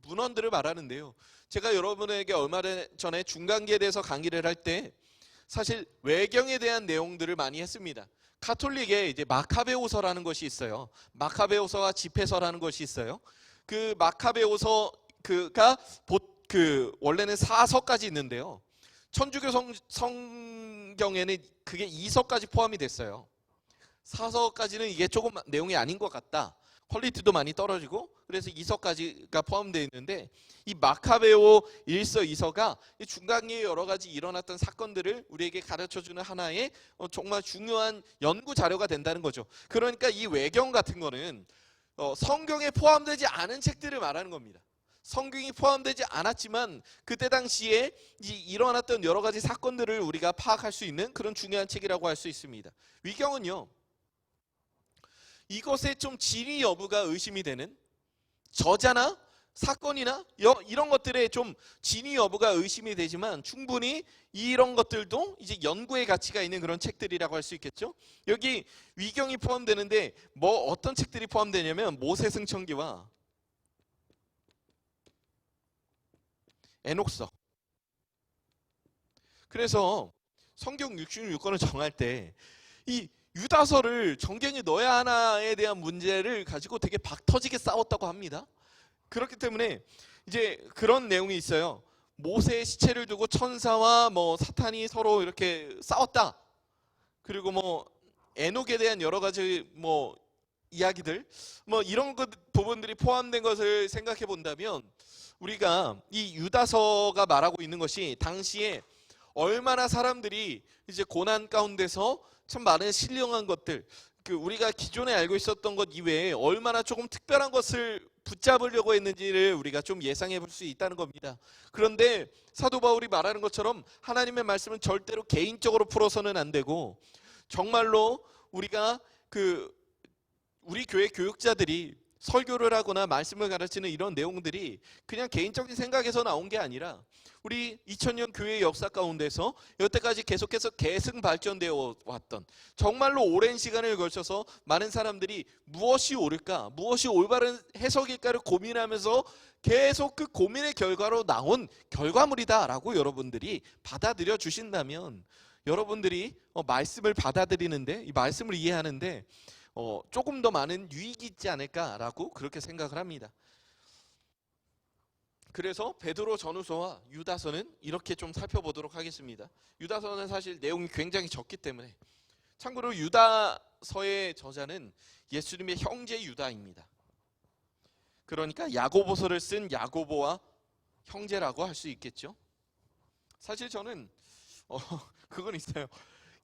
문헌들을 말하는데요. 제가 여러분에게 얼마 전에 중간기에 대해서 강의를 할 때 사실 외경에 대한 내용들을 많이 했습니다. 가톨릭에 이제 마카베오서라는 것이 있어요. 마카베오서와 집회서라는 것이 있어요. 그 마카베오서가 원래는 4서까지 있는데요. 천주교 성경에는 그게 2서까지 포함이 됐어요. 4서까지는 이게 조금 내용이 아닌 것 같다. 퀄리티도 많이 떨어지고 그래서 이서까지가 포함되어 있는데 이 마카베오 1서 2서가 중간기에 여러 가지 일어났던 사건들을 우리에게 가르쳐주는 하나의 정말 중요한 연구 자료가 된다는 거죠. 그러니까 이 외경 같은 거는 성경에 포함되지 않은 책들을 말하는 겁니다. 성경이 포함되지 않았지만 그때 당시에 일어났던 여러 가지 사건들을 우리가 파악할 수 있는 그런 중요한 책이라고 할 수 있습니다. 위경은요, 이것의 좀 진위 여부가 의심이 되는 저자나 사건이나 이런 것들의 좀 진위 여부가 의심이 되지만 충분히 이런 것들도 이제 연구의 가치가 있는 그런 책들이라고 할 수 있겠죠. 여기 위경이 포함되는데 어떤 책들이 포함되냐면 모세승천기와 에녹서. 그래서 성경 66권을 정할 때 이 유다서를 정경에 넣어야 하나에 대한 문제를 가지고 되게 박터지게 싸웠다고 합니다. 그렇기 때문에 이제 그런 내용이 있어요. 모세의 시체를 두고 천사와 사탄이 서로 이렇게 싸웠다. 그리고 에녹에 대한 여러 가지 이야기들 이런 부분들이 포함된 것을 생각해 본다면 우리가 이 유다서가 말하고 있는 것이 당시에 얼마나 사람들이 이제 고난 가운데서 참 많은 신령한 것들, 우리가 기존에 알고 있었던 것 이외에 얼마나 조금 특별한 것을 붙잡으려고 했는지를 우리가 좀 예상해 볼 수 있다는 겁니다. 그런데 사도 바울이 말하는 것처럼 하나님의 말씀은 절대로 개인적으로 풀어서는 안 되고 정말로 우리가 우리 교회 교육자들이 설교를 하거나 말씀을 가르치는 이런 내용들이 그냥 개인적인 생각에서 나온 게 아니라 우리 2000년 교회의 역사 가운데서 여태까지 계속해서 계승 발전되어 왔던 정말로 오랜 시간을 걸쳐서 많은 사람들이 무엇이 옳을까, 무엇이 올바른 해석일까를 고민하면서 계속 그 고민의 결과로 나온 결과물이다라고 여러분들이 받아들여 주신다면 여러분들이 말씀을 받아들이는데, 이 말씀을 이해하는데 조금 더 많은 유익이 있지 않을까라고 그렇게 생각을 합니다. 그래서 베드로 전후서와 유다서는 이렇게 좀 살펴보도록 하겠습니다. 유다서는 사실 내용이 굉장히 적기 때문에, 참고로 유다서의 저자는 예수님의 형제 유다입니다. 그러니까 야고보서를 쓴 야고보와 형제라고 할 수 있겠죠. 사실 저는 그건 있어요.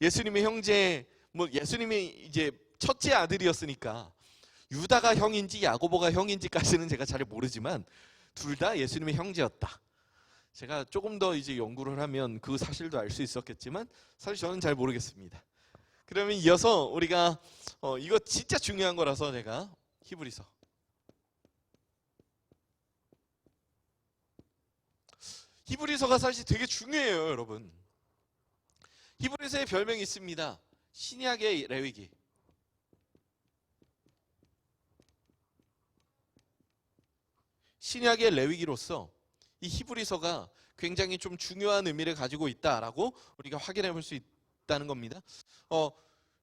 예수님의 형제, 예수님이 이제 첫째 아들이었으니까 유다가 형인지 야고보가 형인지까지는 제가 잘 모르지만 둘 다 예수님의 형제였다. 제가 조금 더 이제 연구를 하면 그 사실도 알 수 있었겠지만 사실 저는 잘 모르겠습니다. 그러면 이어서 우리가 이거 진짜 중요한 거라서 제가 히브리서가 사실 되게 중요해요, 여러분. 히브리서의 별명이 있습니다. 신약의 레위기. 신약의 레위기로서 이 히브리서가 굉장히 좀 중요한 의미를 가지고 있다라고 우리가 확인해 볼 수 있다는 겁니다.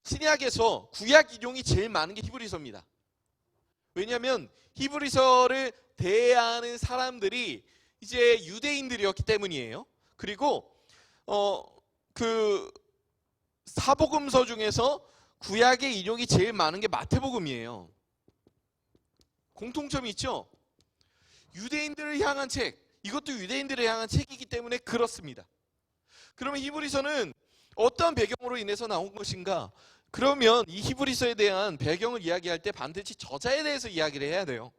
신약에서 구약 인용이 제일 많은 게 히브리서입니다. 왜냐하면 히브리서를 대하는 사람들이 이제 유대인들이었기 때문이에요. 그리고 그 사복음서 중에서 구약의 인용이 제일 많은 게 마태복음이에요. 공통점이 있죠. 유대인들을 향한 책, 이것도 유대인들을 향한 책이기 때문에 그렇습니다. 그러면 히브리서는 어떤 배경으로 인해서 나온 것인가? 그러면 이 히브리서에 대한 배경을 이야기할 때 반드시 저자에 대해서 이야기를 해야 돼요.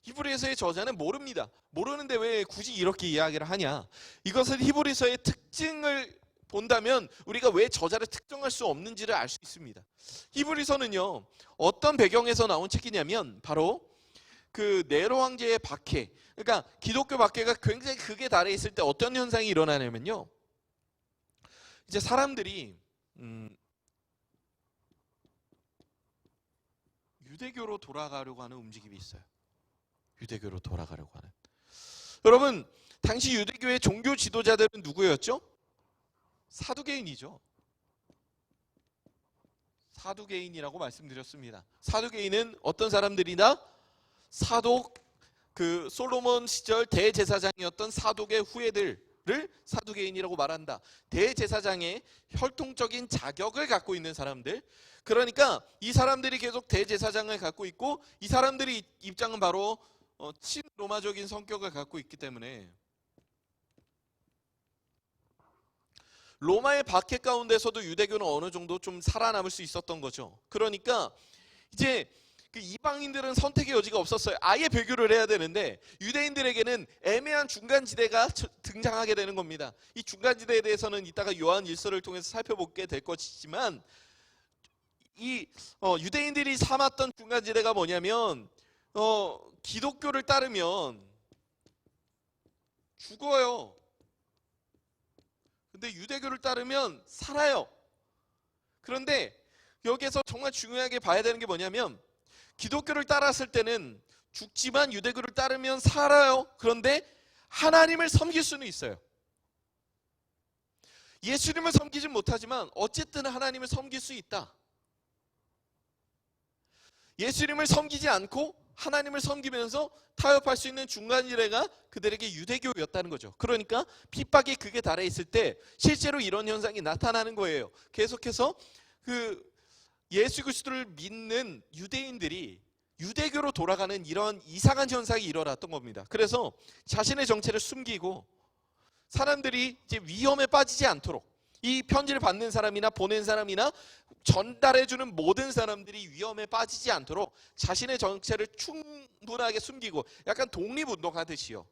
히브리서의 저자는 모릅니다. 모르는데 왜 굳이 이렇게 이야기를 하냐? 이것은 히브리서의 특징을 본다면 우리가 왜 저자를 특정할 수 없는지를 알 수 있습니다. 히브리서는요, 어떤 배경에서 나온 책이냐면 바로 그 네로 황제의 박해, 그러니까 기독교 박해가 굉장히 극에 달해 있을 때 어떤 현상이 일어나냐면요, 이제 사람들이 유대교로 돌아가려고 하는 움직임이 있어요. 유대교로 돌아가려고 하는. 여러분, 당시 유대교의 종교 지도자들은 누구였죠? 사두개인이죠. 사두개인이라고 말씀드렸습니다. 사두개인은 어떤 사람들이나 사독, 솔로몬 시절 대제사장이었던 사독의 후예들, 사두개인이라고 말한다. 대제사장의 혈통적인 자격을 갖고 있는 사람들. 그러니까 이 사람들이 계속 대제사장을 갖고 있고, 이 사람들이 입장은 바로 친로마적인 성격을 갖고 있기 때문에 로마의 박해 가운데서도 유대교는 어느 정도 좀 살아남을 수 있었던 거죠. 그러니까 이제 그 이방인들은 선택의 여지가 없었어요. 아예 배교를 해야 되는데 유대인들에게는 애매한 중간지대가 등장하게 되는 겁니다. 이 중간지대에 대해서는 이따가 요한 일서를 통해서 살펴보게 될 것이지만, 이 유대인들이 삼았던 중간지대가 뭐냐면 기독교를 따르면 죽어요. 근데 유대교를 따르면 살아요. 그런데 여기에서 정말 중요하게 봐야 되는 게 뭐냐면, 기독교를 따랐을 때는 죽지만 유대교를 따르면 살아요. 그런데 하나님을 섬길 수는 있어요. 예수님을 섬기진 못하지만 어쨌든 하나님을 섬길 수 있다. 예수님을 섬기지 않고 하나님을 섬기면서 타협할 수 있는 중간지대가 그들에게 유대교였다는 거죠. 그러니까 핍박이 극에 달해 있을 때 실제로 이런 현상이 나타나는 거예요. 계속해서 예수 그리스도를 믿는 유대인들이 유대교로 돌아가는 이런 이상한 현상이 일어났던 겁니다. 그래서 자신의 정체를 숨기고 사람들이 이제 위험에 빠지지 않도록, 이 편지를 받는 사람이나 보낸 사람이나 전달해주는 모든 사람들이 위험에 빠지지 않도록 자신의 정체를 충분하게 숨기고, 약간 독립운동하듯이요,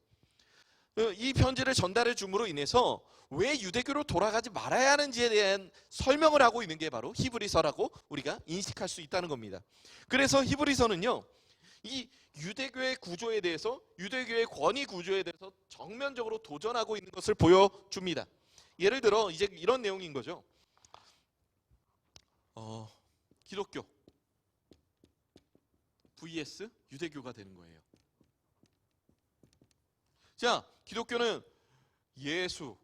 이 편지를 전달해 줌으로 인해서 왜 유대교로 돌아가지 말아야 하는지에 대한 설명을 하고 있는 게 바로 히브리서라고 우리가 인식할 수 있다는 겁니다. 그래서 히브리서는요, 이 유대교의 구조에 대해서, 유대교의 권위 구조에 대해서 정면적으로 도전하고 있는 것을 보여줍니다. 예를 들어 이제 이런 내용인 거죠. 기독교 vs 유대교가 되는 거예요. 자, 기독교는 예수.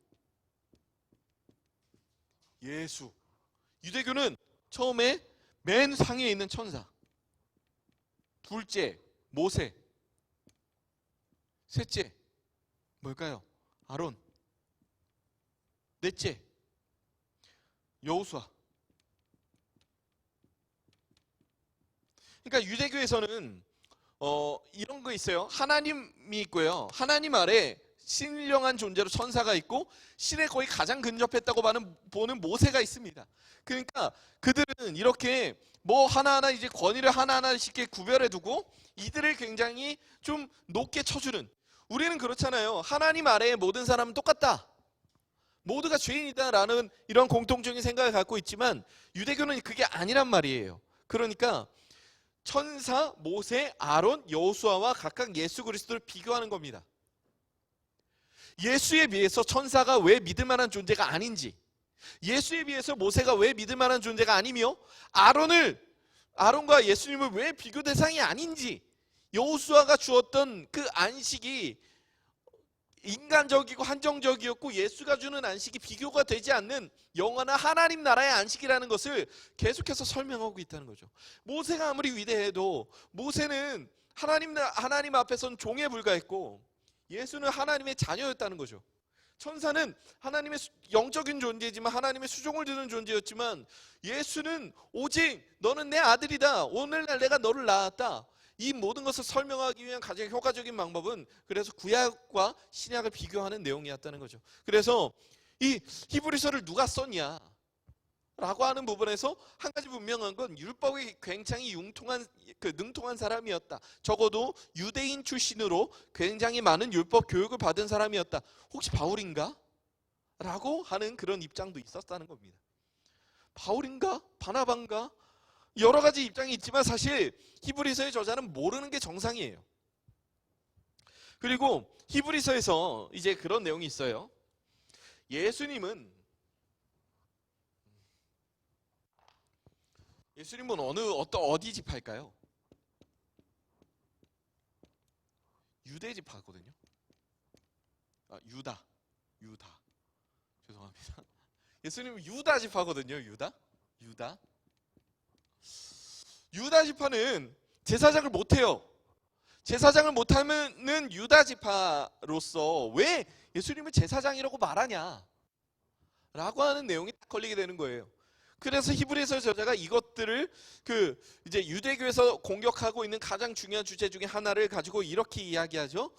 유대교는 처음에 맨 상위에 있는 천사. 둘째, 모세. 셋째, 뭘까요? 아론. 넷째, 여호수아. 그러니까 유대교에서는 이런 거 있어요. 하나님이 있고요, 하나님 아래 신령한 존재로 천사가 있고, 신에 거의 가장 근접했다고 보는 모세가 있습니다. 그러니까 그들은 이렇게 뭐 하나하나 이제 권위를 하나하나씩 구별해 두고 이들을 굉장히 좀 높게 쳐주는, 우리는 그렇잖아요. 하나님 아래의 모든 사람은 똑같다, 모두가 죄인이다라는 이런 공통적인 생각을 갖고 있지만 유대교는 그게 아니란 말이에요. 그러니까 천사, 모세, 아론, 여호수아와 각각 예수 그리스도를 비교하는 겁니다. 예수에 비해서 천사가 왜 믿을 만한 존재가 아닌지, 예수에 비해서 모세가 왜 믿을 만한 존재가 아니며, 아론과 예수님을 왜 비교 대상이 아닌지, 여호수아가 주었던 그 안식이 인간적이고 한정적이었고 예수가 주는 안식이 비교가 되지 않는 영원한 하나님 나라의 안식이라는 것을 계속해서 설명하고 있다는 거죠. 모세가 아무리 위대해도 모세는 하나님 앞에서는 종에 불과했고 예수는 하나님의 자녀였다는 거죠. 천사는 하나님의 영적인 존재지만 하나님의 수종을 드는 존재였지만 예수는 오직 너는 내 아들이다, 오늘날 내가 너를 낳았다, 이 모든 것을 설명하기 위한 가장 효과적인 방법은 그래서 구약과 신약을 비교하는 내용이었다는 거죠. 그래서 이 히브리서를 누가 썼냐 라고 하는 부분에서 한 가지 분명한 건 율법이 굉장히 능통한 사람이었다. 적어도 유대인 출신으로 굉장히 많은 율법 교육을 받은 사람이었다. 혹시 바울인가? 라고 하는 그런 입장도 있었다는 겁니다. 바울인가? 바나바인가? 여러 가지 입장이 있지만 사실 히브리서의 저자는 모르는 게 정상이에요. 그리고 히브리서에서 이제 그런 내용이 있어요. 예수님은 어디 지파일까요? 유대 지파거든요. 유다. 죄송합니다. 예수님은 유다 지파거든요. 유다 지파는 제사장을 못해요. 제사장을 못하면은 유다 지파로서 왜 예수님을 제사장이라고 말하냐? 라고 하는 내용이 딱 걸리게 되는 거예요. 그래서 히브리서 저자가 이것들을 이제 유대교에서 공격하고 있는 가장 중요한 주제 중에 하나를 가지고 이렇게 이야기하죠.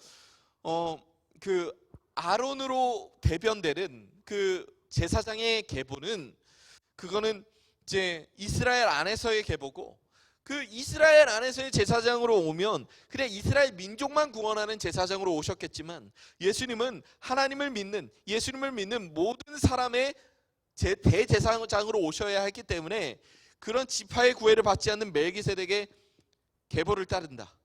아론으로 대변되는 그 제사장의 계보는 그거는 이제 이스라엘 안에서의 계보고, 그 이스라엘 안에서의 제사장으로 오면 그래 이스라엘 민족만 구원하는 제사장으로 오셨겠지만, 예수님은 하나님을 믿는, 예수님을 믿는 모든 사람의 대제사장으로 오셔야 했기 때문에 그런 지파의 구애를 받지 않는 멜기세덱의 계보를 따른다.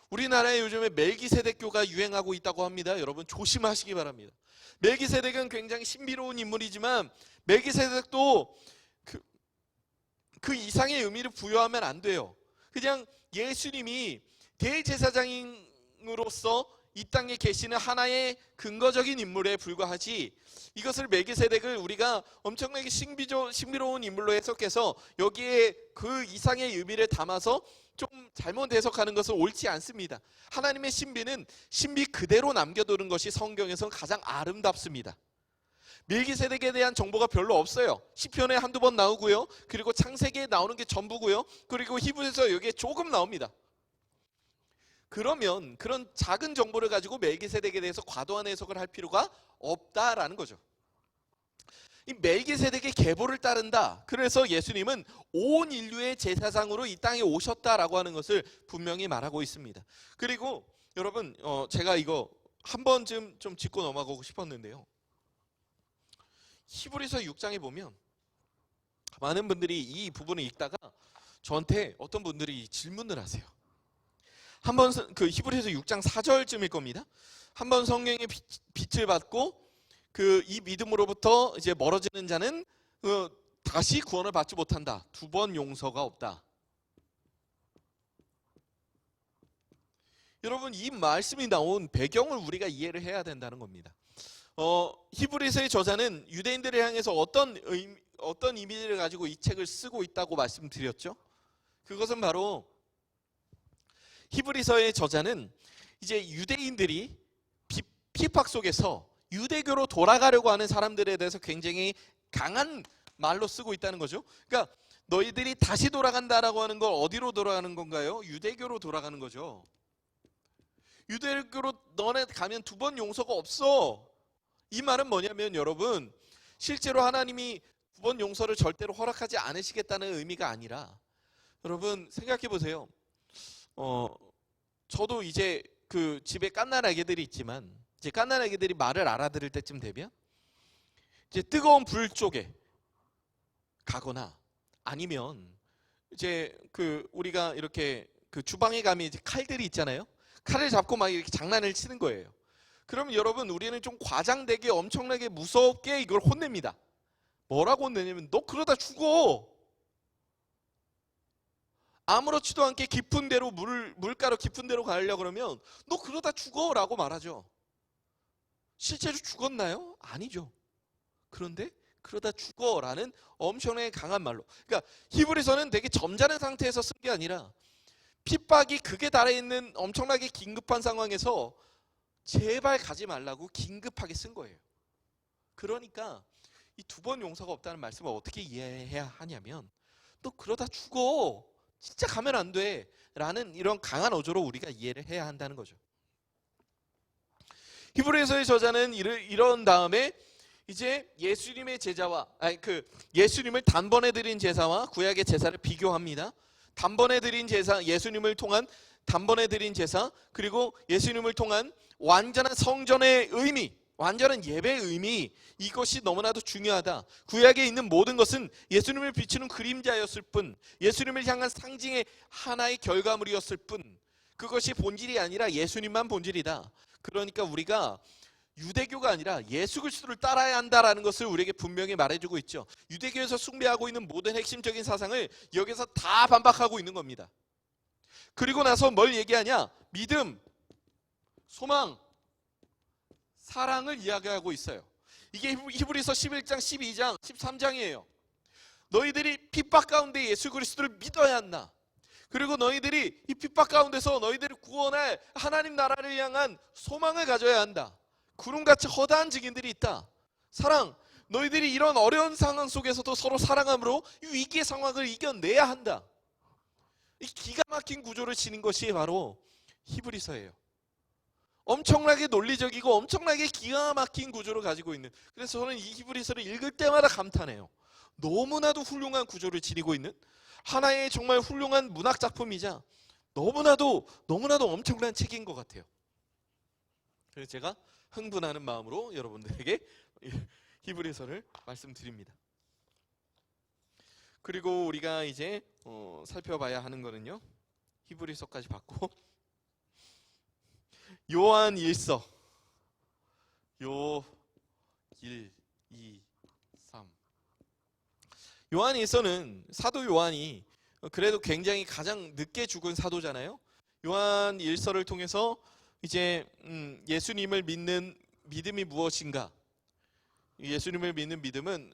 우리나라에 요즘에 멜기세덱교가 유행하고 있다고 합니다. 여러분 조심하시기 바랍니다. 멜기세덱은 굉장히 신비로운 인물이지만 멜기세덱도 그 이상의 의미를 부여하면 안 돼요. 그냥 예수님이 대제사장으로서 이 땅에 계시는 하나의 근거적인 인물에 불과하지, 이것을 멜기세덱을 우리가 엄청나게 신비로운 인물로 해석해서 여기에 그 이상의 의미를 담아서 좀 잘못 해석하는 것은 옳지 않습니다. 하나님의 신비는 신비 그대로 남겨두는 것이 성경에서 가장 아름답습니다. 멜기세덱에 대한 정보가 별로 없어요. 시편에 한두 번 나오고요. 그리고 창세기에 나오는 게 전부고요. 그리고 히브리서 여기에 조금 나옵니다. 그러면 그런 작은 정보를 가지고 멜기세덱에 대해서 과도한 해석을 할 필요가 없다라는 거죠. 이 멜기세덱의 계보를 따른다. 그래서 예수님은 온 인류의 제사장으로 이 땅에 오셨다라고 하는 것을 분명히 말하고 있습니다. 그리고 여러분 제가 이거 한 번쯤 좀 짚고 넘어가고 싶었는데요. 히브리서 6장에 보면 많은 분들이 이 부분을 읽다가 저한테 어떤 분들이 질문을 하세요. 한번 히브리서 6장 4절쯤일 겁니다. 한번 성령의 빛을 받고 이 믿음으로부터 이제 멀어지는 자는 다시 구원을 받지 못한다. 두 번 용서가 없다. 여러분 이 말씀이 나온 배경을 우리가 이해를 해야 된다는 겁니다. 히브리서의 저자는 유대인들을 향해서 어떤 이미지를 가지고 이 책을 쓰고 있다고 말씀드렸죠. 그것은 바로 히브리서의 저자는 이제 유대인들이 핍박 속에서 유대교로 돌아가려고 하는 사람들에 대해서 굉장히 강한 말로 쓰고 있다는 거죠. 그러니까 너희들이 다시 돌아간다라고 하는 걸 어디로 돌아가는 건가요? 유대교로 돌아가는 거죠. 유대교로 너네 가면 두 번 용서가 없어. 이 말은 뭐냐면 여러분, 실제로 하나님이 두 번 용서를 절대로 허락하지 않으시겠다는 의미가 아니라, 여러분 생각해 보세요. 저도 이제 집에 갓난 아기들이 있지만, 이제 갓난 아기들이 말을 알아들을 때쯤 되면 이제 뜨거운 불 쪽에 가거나 아니면 이제 우리가 이렇게 주방에 가면 이제 칼들이 있잖아요. 칼을 잡고 막 이렇게 장난을 치는 거예요. 그럼 여러분 우리는 좀 과장되게 엄청나게 무섭게 이걸 혼냅니다. 뭐라고 혼내냐면 너 그러다 죽어. 아무렇지도 않게 깊은 데로 물가로 깊은 데로 가려고 그러면 너 그러다 죽어 라고 말하죠. 실제로 죽었나요? 아니죠. 그런데 그러다 죽어 라는 엄청나게 강한 말로, 그러니까 히브리서는 되게 점잖은 상태에서 쓴 게 아니라 핍박이 극에 달해 있는 엄청나게 긴급한 상황에서 제발 가지 말라고 긴급하게 쓴 거예요. 그러니까 이 두 번 용서가 없다는 말씀을 어떻게 이해해야 하냐면 너 그러다 죽어. 진짜 가면 안 돼. 라는 이런 강한 어조로 우리가 이해를 해야 한다는 거죠. 히브리서의 저자는 이런 다음에 이제 예수님의 제자와 예수님을 단번에 드린 제사와 구약의 제사를 비교합니다. 단번에 드린 제사, 예수님을 통한 단번에 드린 제사, 그리고 예수님을 통한 완전한 성전의 의미, 완전한 예배의 의미, 이것이 너무나도 중요하다. 구약에 있는 모든 것은 예수님을 비추는 그림자였을 뿐, 예수님을 향한 상징의 하나의 결과물이었을 뿐, 그것이 본질이 아니라 예수님만 본질이다. 그러니까 우리가 유대교가 아니라 예수 그리스도를 따라야 한다라는 것을 우리에게 분명히 말해주고 있죠. 유대교에서 숭배하고 있는 모든 핵심적인 사상을 여기서 다 반박하고 있는 겁니다. 그리고 나서 뭘 얘기하냐? 믿음, 소망, 사랑을 이야기하고 있어요. 이게 히브리서 11장, 12장, 13장이에요. 너희들이 핍박 가운데 예수 그리스도를 믿어야 한다. 그리고 너희들이 이 핍박 가운데서 너희들을 구원할 하나님 나라를 향한 소망을 가져야 한다. 구름같이 허다한 증인들이 있다. 사랑, 너희들이 이런 어려운 상황 속에서도 서로 사랑함으로 이 위기의 상황을 이겨내야 한다. 이 기가 막힌 구조를 지닌 것이 바로 히브리서예요. 엄청나게 논리적이고 엄청나게 기가 막힌 구조를 가지고 있는, 그래서 저는 이 히브리서를 읽을 때마다 감탄해요. 너무나도 훌륭한 구조를 지니고 있는 하나의 정말 훌륭한 문학 작품이자 너무나도 엄청난 책인 것 같아요. 그래서 제가 흥분하는 마음으로 여러분들에게 히브리서를 말씀드립니다. 그리고 우리가 이제 살펴봐야 하는 거는요, 히브리서까지 봤고 요한 1서, 요 1, 2, 3. 요한 1서는 사도 요한이 그래도 굉장히 가장 늦게 죽은 사도잖아요. 요한 1서를 통해서 이제 예수님을 믿는 믿음이 무엇인가? 예수님을 믿는 믿음은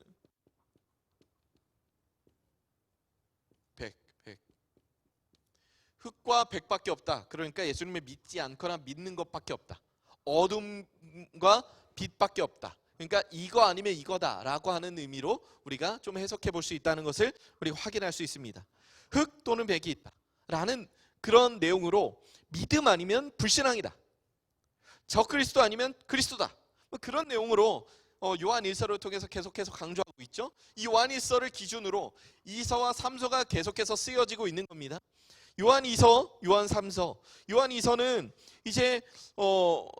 흙과 백밖에 없다. 그러니까 예수님을 믿지 않거나 믿는 것밖에 없다. 어둠과 빛밖에 없다. 그러니까 이거 아니면 이거다라고 하는 의미로 우리가 좀 해석해 볼 수 있다는 것을 우리가 확인할 수 있습니다. 흙 또는 백이 있다라는 그런 내용으로 믿음 아니면 불신앙이다. 저 그리스도 아니면 그리스도다. 그런 내용으로 요한 1서를 통해서 계속해서 강조하고 있죠. 이 요한 1서를 기준으로 2서와 3서가 계속해서 쓰여지고 있는 겁니다. 요한 2서, 요한 3서. 요한 2서는 이제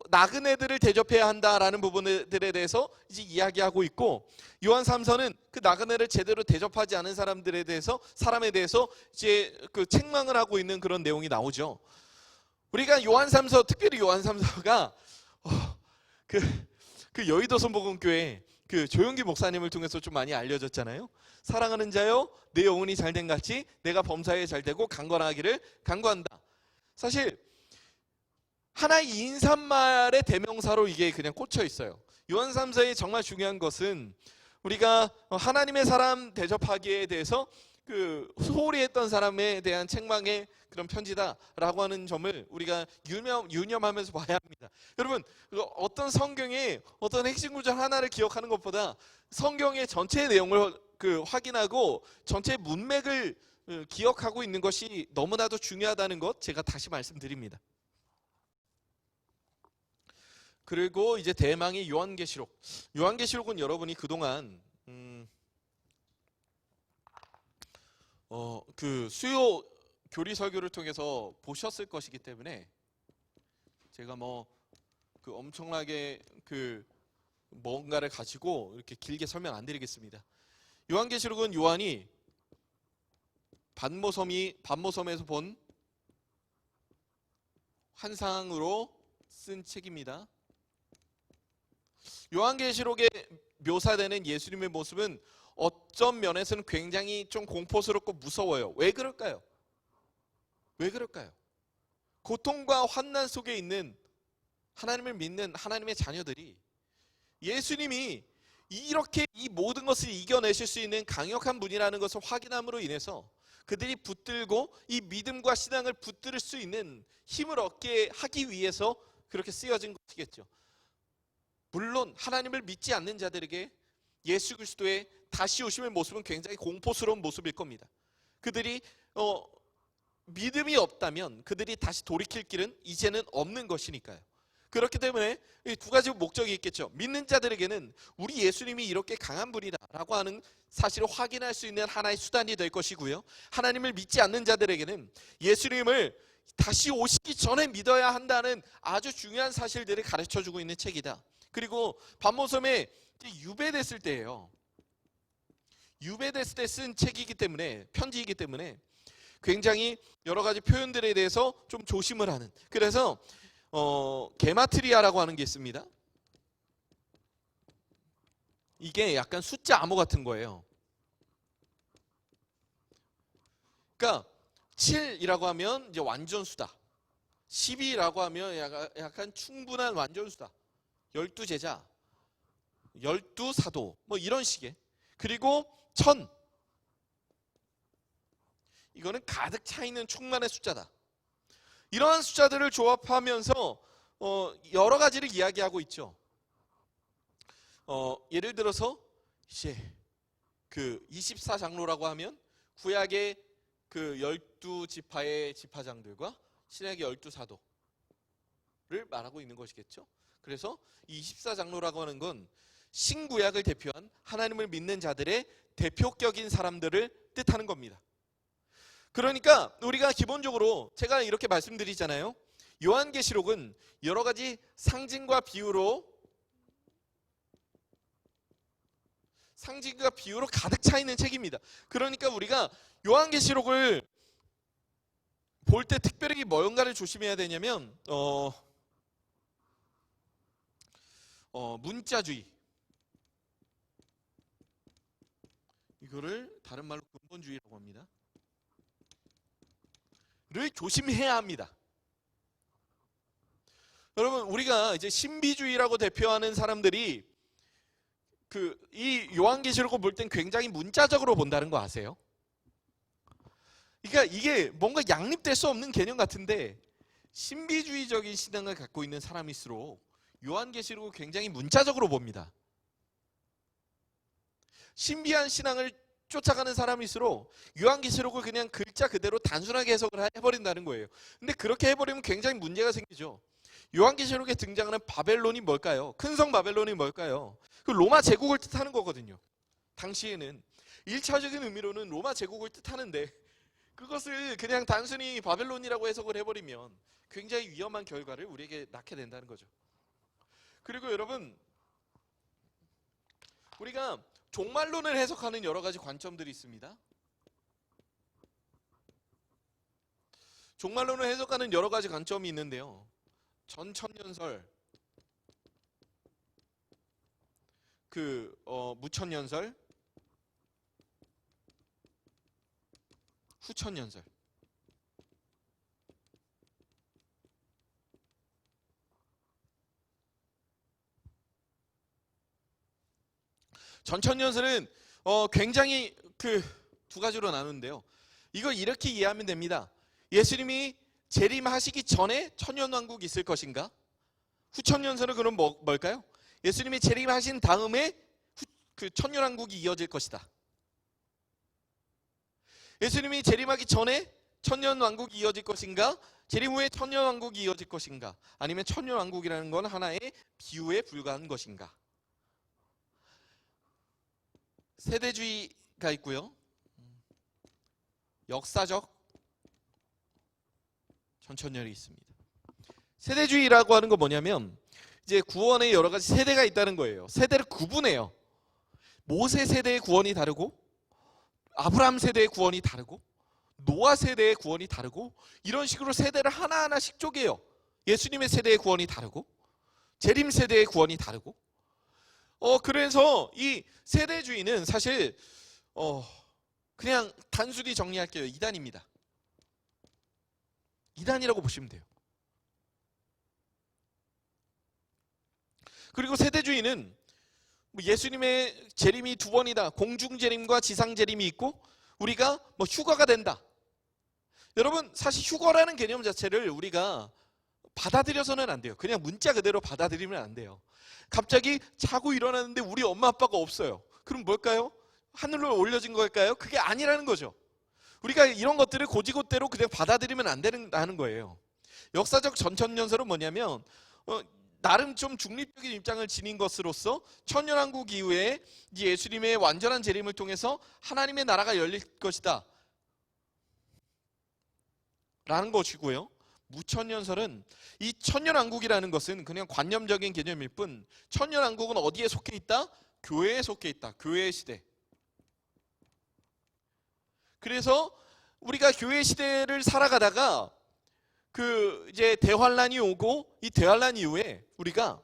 나그네들을 대접해야 한다라는 부분들에 대해서 이제 이야기하고 있고, 요한 3서는 그 나그네를 제대로 대접하지 않은 사람에 대해서 이제 그 책망을 하고 있는 그런 내용이 나오죠. 우리가 요한 3서, 특별히 요한 3서가 그 여의도 선복음교회 그 조용기 목사님을 통해서 좀 많이 알려졌잖아요. 사랑하는 자여, 내 영혼이 잘된 같이 내가 범사에 잘되고 강건하기를 간구한다. 사실 하나의 인사말의 대명사로 이게 그냥 꽂혀 있어요. 요한 3서의 정말 중요한 것은 우리가 하나님의 사람 대접하기에 대해서 그 소홀히 했던 사람에 대한 책망의 그런 편지다라고 하는 점을 우리가 유념하면서 봐야 합니다. 여러분, 어떤 성경의 어떤 핵심 구절 하나를 기억하는 것보다 성경의 전체의 내용을 확인하고 전체 문맥을 기억하고 있는 것이 너무나도 중요하다는 것 제가 다시 말씀드립니다. 그리고 이제 대망의 요한계시록. 요한계시록은 여러분이 그동안 그 수요 교리 설교를 통해서 보셨을 것이기 때문에 제가 그 엄청나게 뭔가를 가지고 이렇게 길게 설명 안 드리겠습니다. 요한계시록은 요한이 반모섬에서 본 환상으로 쓴 책입니다. 요한계시록에 묘사되는 예수님의 모습은 어떤 면에서는 굉장히 좀 공포스럽고 무서워요. 왜 그럴까요? 고통과 환난 속에 있는 하나님을 믿는 하나님의 자녀들이 예수님이 이렇게 이 모든 것을 이겨내실 수 있는 강력한 분이라는 것을 확인함으로 인해서 그들이 붙들고 이 믿음과 신앙을 붙들 수 있는 힘을 얻게 하기 위해서 그렇게 쓰여진 것이겠죠. 물론 하나님을 믿지 않는 자들에게 예수 그리스도의 다시 오심의 모습은 굉장히 공포스러운 모습일 겁니다. 그들이 믿음이 없다면 그들이 다시 돌이킬 길은 이제는 없는 것이니까요. 그렇기 때문에 두 가지 목적이 있겠죠. 믿는 자들에게는 우리 예수님이 이렇게 강한 분이다라고 하는 사실을 확인할 수 있는 하나의 수단이 될 것이고요. 하나님을 믿지 않는 자들에게는 예수님을 다시 오시기 전에 믿어야 한다는 아주 중요한 사실들을 가르쳐주고 있는 책이다. 그리고 반모섬에 유배됐을 때예요. 유배됐을 때 쓴 책이기 때문에, 편지이기 때문에 굉장히 여러 가지 표현들에 대해서 좀 조심을 하는, 그래서 게마트리아라고 하는 게 있습니다. 이게 약간 숫자 암호 같은 거예요. 그러니까 7이라고 하면 이제 완전수다. 12라고 하면 약간 충분한 완전수다. 12제자, 12사도, 뭐 이런 식의. 그리고 1000. 이거는 가득 차 있는 충만의 숫자다. 이러한 숫자들을 조합하면서 여러 가지를 이야기하고 있죠. 예를 들어서 이제 그 24장로라고 하면 구약의 그 12지파의 지파장들과 신약의 12사도를 말하고 있는 것이겠죠. 그래서 이 24장로라고 하는 건 신구약을 대표한 하나님을 믿는 자들의 대표격인 사람들을 뜻하는 겁니다. 그러니까 우리가 기본적으로 제가 이렇게 말씀드리잖아요. 요한계시록은 여러 가지 상징과 비유로 가득 차 있는 책입니다. 그러니까 우리가 요한계시록을 볼 때 특별히 뭔가를 조심해야 되냐면 문자주의, 이거를 다른 말로 근본주의라고 합니다. 를 조심해야 합니다. 여러분, 우리가 이제 신비주의라고 대표하는 사람들이 이 요한계시록을 볼 땐 굉장히 문자적으로 본다는 거 아세요? 그러니까 이게 뭔가 양립될 수 없는 개념 같은데, 신비주의적인 신앙을 갖고 있는 사람일수록 요한계시록을 굉장히 문자적으로 봅니다. 신비한 신앙을 쫓아가는 사람일수록 요한계시록을 그냥 글자 그대로 단순하게 해석을 해버린다는 거예요. 근데 그렇게 해버리면 굉장히 문제가 생기죠. 요한계시록에 등장하는 바벨론이 뭘까요? 큰 성 바벨론이 뭘까요? 그 로마 제국을 뜻하는 거거든요. 당시에는 1차적인 의미로는 로마 제국을 뜻하는데, 그것을 그냥 단순히 바벨론이라고 해석을 해버리면 굉장히 위험한 결과를 우리에게 낳게 된다는 거죠. 그리고 여러분, 우리가 종말론을 해석하는 여러 가지 관점들이 있습니다. 종말론을 해석하는 여러 가지 관점이 있는데요. 전천년설, 무천년설, 후천년설. 전천년설은 굉장히 두 가지로 나누는데요. 이걸 이렇게 이해하면 됩니다. 예수님이 재림하시기 전에 천년왕국이 있을 것인가? 후천년설은 그럼 뭘까요? 예수님이 재림하신 다음에 그 천년왕국이 이어질 것이다. 예수님이 재림하기 전에 천년왕국이 이어질 것인가? 재림 후에 천년왕국이 이어질 것인가? 아니면 천년왕국이라는 건 하나의 비유에 불과한 것인가? 세대주의가 있고요. 역사적 전천년이 있습니다. 세대주의라고 하는 건 뭐냐면 이제 구원의 여러 가지 세대가 있다는 거예요. 세대를 구분해요. 모세 세대의 구원이 다르고, 아브라함 세대의 구원이 다르고, 노아 세대의 구원이 다르고, 이런 식으로 세대를 하나하나씩 쪼개요. 예수님의 세대의 구원이 다르고, 재림 세대의 구원이 다르고. 그래서 이 세대주의는 사실 그냥 단순히 정리할게요. 이단입니다. 이단이라고 보시면 돼요. 그리고 세대주의는 예수님의 재림이 두 번이다. 공중재림과 지상재림이 있고, 우리가 휴거가 된다. 여러분, 사실 휴거라는 개념 자체를 우리가 받아들여서는 안 돼요. 그냥 문자 그대로 받아들이면 안 돼요. 갑자기 자고 일어났는데 우리 엄마 아빠가 없어요. 그럼 뭘까요? 하늘로 올려진 걸까요? 그게 아니라는 거죠. 우리가 이런 것들을 고지고대로 그냥 받아들이면 안 되는 거예요. 역사적 전천년설은 뭐냐면 나름 좀 중립적인 입장을 지닌 것으로서 천년왕국 이후에 예수님의 완전한 재림을 통해서 하나님의 나라가 열릴 것이다 라는 것이고요. 무천년설은 이 천년왕국이라는 것은 그냥 관념적인 개념일 뿐, 천년왕국은 어디에 속해 있다? 교회에 속해 있다. 교회의 시대. 그래서 우리가 교회 시대를 살아가다가 이제 대환란이 오고, 이 대환란 이후에 우리가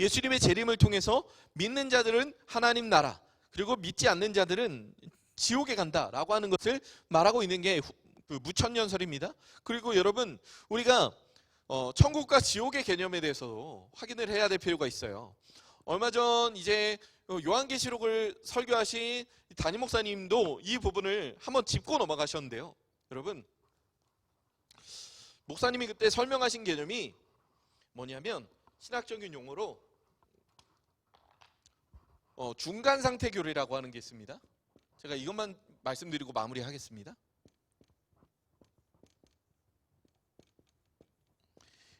예수님의 재림을 통해서 믿는 자들은 하나님 나라, 그리고 믿지 않는 자들은 지옥에 간다라고 하는 것을 말하고 있는 게 무천년설입니다. 그리고 여러분, 우리가 천국과 지옥의 개념에 대해서도 확인을 해야 될 필요가 있어요. 얼마 전 이제 요한계시록을 설교하신 담임 목사님도 이 부분을 한번 짚고 넘어가셨는데요. 여러분, 목사님이 그때 설명하신 개념이 뭐냐면 신학적인 용어로 중간 상태 교리라고 하는 게 있습니다. 제가 이것만 말씀드리고 마무리하겠습니다.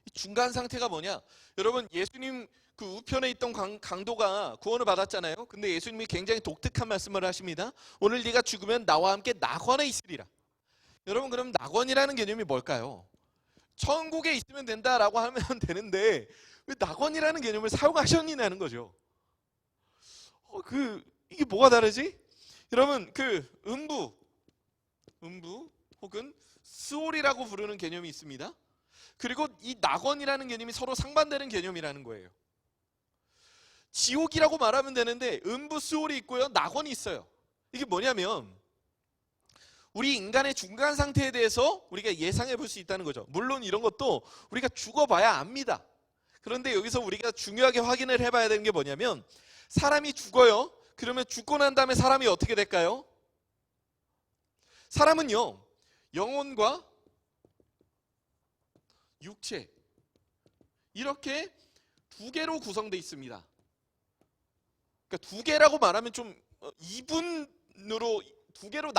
이 중간 상태가 뭐냐? 여러분, 예수님 그 우편에 있던 강도가 구원을 받았잖아요. 근데 예수님이 굉장히 독특한 말씀을 하십니다. 오늘 네가 죽으면 나와 함께 낙원에 있으리라. 여러분, 그럼 낙원이라는 개념이 뭘까요? 천국에 있으면 된다라고 하면 되는데 왜 낙원이라는 개념을 사용하셨느냐는 거죠. 이게 뭐가 다르지? 여러분, 그 음부 혹은 스올이라고 부르는 개념이 있습니다. 그리고 이 낙원이라는 개념이 서로 상반되는 개념이라는 거예요. 지옥이라고 말하면 되는데 음부 스올이 있고요, 낙원이 있어요. 이게 뭐냐면 우리 인간의 중간 상태에 대해서 우리가 예상해 볼 수 있다는 거죠. 물론 이런 것도 우리가 죽어봐야 압니다. 그런데 여기서 우리가 중요하게 확인을 해봐야 되는 게 뭐냐면 사람이 죽어요. 그러면 죽고 난 다음에 사람이 어떻게 될까요? 사람은요, 영혼과 육체 이렇게 두 개로 구성되어 있습니다. 그러니까 두 개라고 말하면 좀 이분으로 두 개로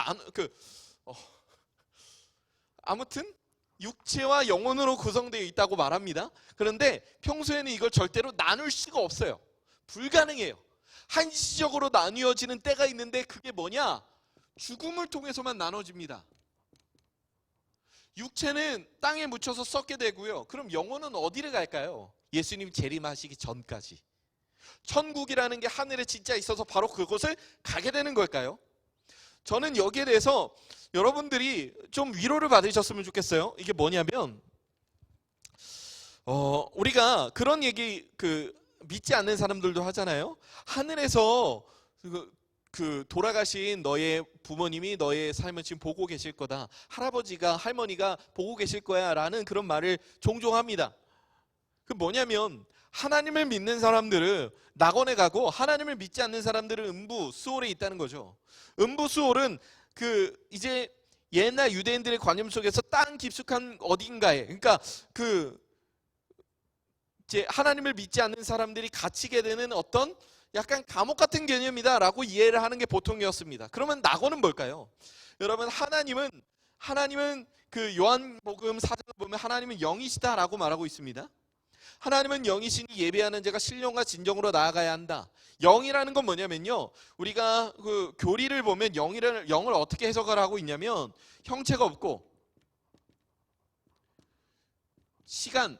아무튼 육체와 영혼으로 구성되어 있다고 말합니다. 그런데 평소에는 이걸 절대로 나눌 수가 없어요. 불가능해요. 한시적으로 나뉘어지는 때가 있는데 그게 뭐냐? 죽음을 통해서만 나눠집니다. 육체는 땅에 묻혀서 썩게 되고요. 그럼 영혼은 어디를 갈까요? 예수님 재림하시기 전까지. 천국이라는 게 하늘에 진짜 있어서 바로 그곳을 가게 되는 걸까요? 저는 여기에 대해서 여러분들이 좀 위로를 받으셨으면 좋겠어요. 이게 뭐냐면 우리가 그런 얘기 믿지 않는 사람들도 하잖아요. 하늘에서 돌아가신 너의 부모님이 너의 삶을 지금 보고 계실 거다. 할아버지가 할머니가 보고 계실 거야 라는 그런 말을 종종 합니다. 그 뭐냐면 하나님을 믿는 사람들은 낙원에 가고 하나님을 믿지 않는 사람들은 음부 수올에 있다는 거죠. 음부 수올은 이제 옛날 유대인들의 관념 속에서 땅 깊숙한 어딘가에, 그러니까 이제 하나님을 믿지 않는 사람들이 갇히게 되는 어떤 약간 감옥 같은 개념이다라고 이해를 하는 게 보통이었습니다. 그러면 낙원은 뭘까요? 여러분, 하나님은 그 요한복음 4장을 보면 하나님은 영이시다라고 말하고 있습니다. 하나님은 영이시니 예배하는 자가 신령과 진정으로 나아가야 한다. 영이라는 건 뭐냐면요, 우리가 그 교리를 보면 영을 어떻게 해석을 하고 있냐면 형체가 없고 시간의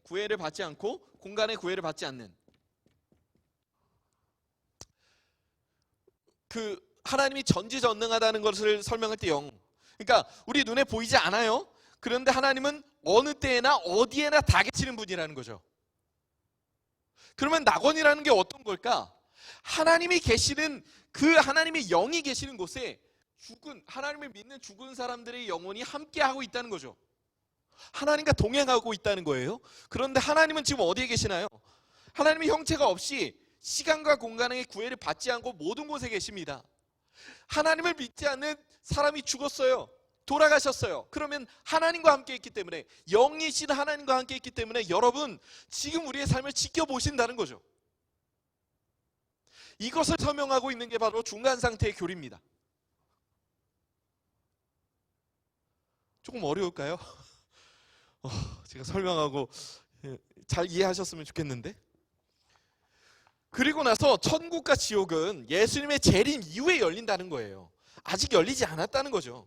구애를 받지 않고 공간의 구애를 받지 않는 하나님이 전지전능하다는 것을 설명할 때 영. 그러니까 우리 눈에 보이지 않아요. 그런데 하나님은 어느 때나 어디에나 다 계시는 분이라는 거죠. 그러면 낙원이라는 게 어떤 걸까? 하나님이 계시는 하나님의 영이 계시는 곳에 하나님을 믿는 죽은 사람들의 영혼이 함께하고 있다는 거죠. 하나님과 동행하고 있다는 거예요. 그런데 하나님은 지금 어디에 계시나요? 하나님의 형체가 없이 시간과 공간의 구애를 받지 않고 모든 곳에 계십니다. 하나님을 믿지 않는 사람이 죽었어요. 돌아가셨어요. 그러면 하나님과 함께 있기 때문에, 영이신 하나님과 함께 있기 때문에 여러분 지금 우리의 삶을 지켜보신다는 거죠. 이것을 설명하고 있는 게 바로 중간 상태의 교리입니다. 조금 어려울까요? 제가 설명하고 잘 이해하셨으면 좋겠는데. 그리고 나서 천국과 지옥은 예수님의 재림 이후에 열린다는 거예요. 아직 열리지 않았다는 거죠.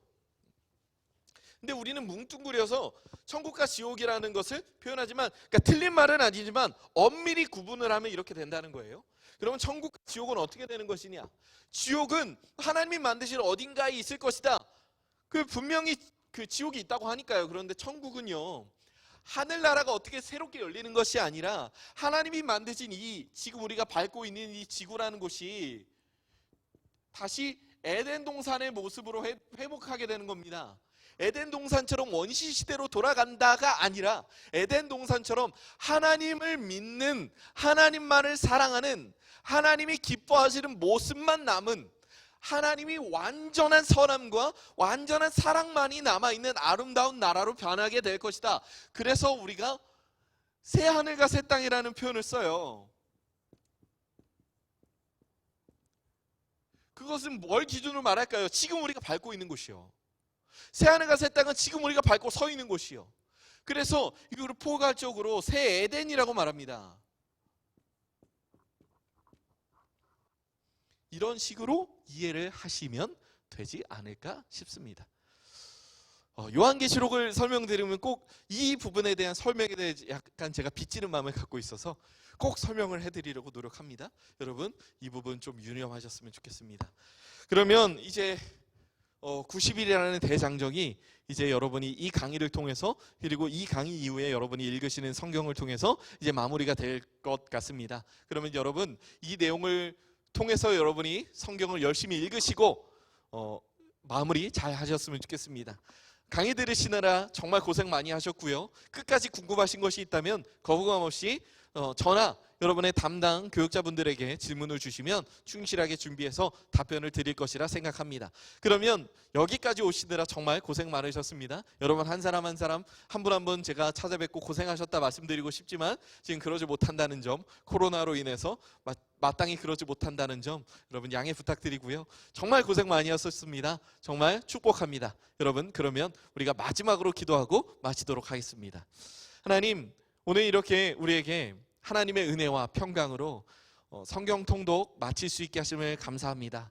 근데 우리는 뭉뚱그려서 천국과 지옥이라는 것을 표현하지만, 그러니까 틀린 말은 아니지만 엄밀히 구분을 하면 이렇게 된다는 거예요. 그러면 천국과 지옥은 어떻게 되는 것이냐? 지옥은 하나님이 만드신 어딘가에 있을 것이다. 분명히 지옥이 있다고 하니까요. 그런데 천국은요, 하늘나라가 어떻게 새롭게 열리는 것이 아니라 하나님이 만드신 지금 우리가 밟고 있는 이 지구라는 곳이 다시 에덴 동산의 모습으로 회복하게 되는 겁니다. 에덴 동산처럼 원시 시대로 돌아간다가 아니라 에덴 동산처럼 하나님을 믿는, 하나님만을 사랑하는, 하나님이 기뻐하시는 모습만 남은, 하나님이 완전한 선함과 완전한 사랑만이 남아있는 아름다운 나라로 변하게 될 것이다. 그래서 우리가 새 하늘과 새 땅이라는 표현을 써요. 그것은 뭘 기준으로 말할까요? 지금 우리가 밟고 있는 곳이요. 새 하늘과 새 땅은 지금 우리가 밟고 서 있는 곳이요. 그래서 이거를 포괄적으로 새 에덴이라고 말합니다. 이런 식으로 이해를 하시면 되지 않을까 싶습니다. 요한계시록을 설명드리면 꼭 이 부분에 대한 설명에 대해 약간 제가 빚지는 마음을 갖고 있어서 꼭 설명을 해드리려고 노력합니다. 여러분 이 부분 좀 유념하셨으면 좋겠습니다. 그러면 이제 90일이라는 대장정이 이제 여러분이 이 강의를 통해서, 그리고 이 강의 이후에 여러분이 읽으시는 성경을 통해서 이제 마무리가 될 것 같습니다. 그러면 여러분 이 내용을 통해서 여러분이 성경을 열심히 읽으시고 마무리 잘 하셨으면 좋겠습니다. 강의 들으시느라 정말 고생 많이 하셨고요. 끝까지 궁금하신 것이 있다면 거부감 없이 저나 여러분의 담당 교육자분들에게 질문을 주시면 충실하게 준비해서 답변을 드릴 것이라 생각합니다. 그러면 여기까지 오시느라 정말 고생 많으셨습니다. 여러분 한 사람 한 사람, 한 분 한 분 제가 찾아뵙고 고생하셨다 말씀드리고 싶지만 지금 그러지 못한다는 점, 코로나로 인해서 마땅히 그러지 못한다는 점 여러분 양해 부탁드리고요. 정말 고생 많이 하셨습니다. 정말 축복합니다. 여러분 그러면 우리가 마지막으로 기도하고 마치도록 하겠습니다. 하나님, 오늘 이렇게 우리에게 하나님의 은혜와 평강으로 성경 통독 마칠 수 있게 하심을 감사합니다.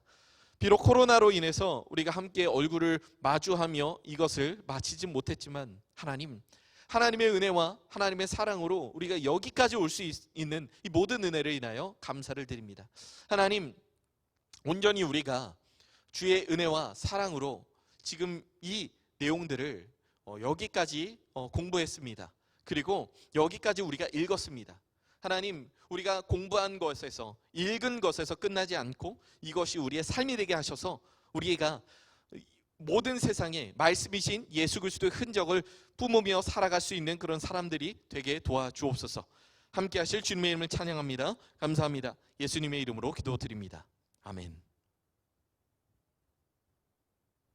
비록 코로나로 인해서 우리가 함께 얼굴을 마주하며 이것을 마치진 못했지만 하나님의 은혜와 하나님의 사랑으로 우리가 여기까지 올 수 있는 이 모든 은혜를 인하여 감사를 드립니다. 하나님, 온전히 우리가 주의 은혜와 사랑으로 지금 이 내용들을 여기까지 공부했습니다. 그리고 여기까지 우리가 읽었습니다. 하나님, 우리가 공부한 것에서, 읽은 것에서 끝나지 않고 이것이 우리의 삶이 되게 하셔서 우리가 모든 세상에 말씀이신 예수 그리스도의 흔적을 뿜으며 살아갈 수 있는 그런 사람들이 되게 도와주옵소서. 함께 하실 주님의 이름을 찬양합니다. 감사합니다. 예수님의 이름으로 기도드립니다. 아멘.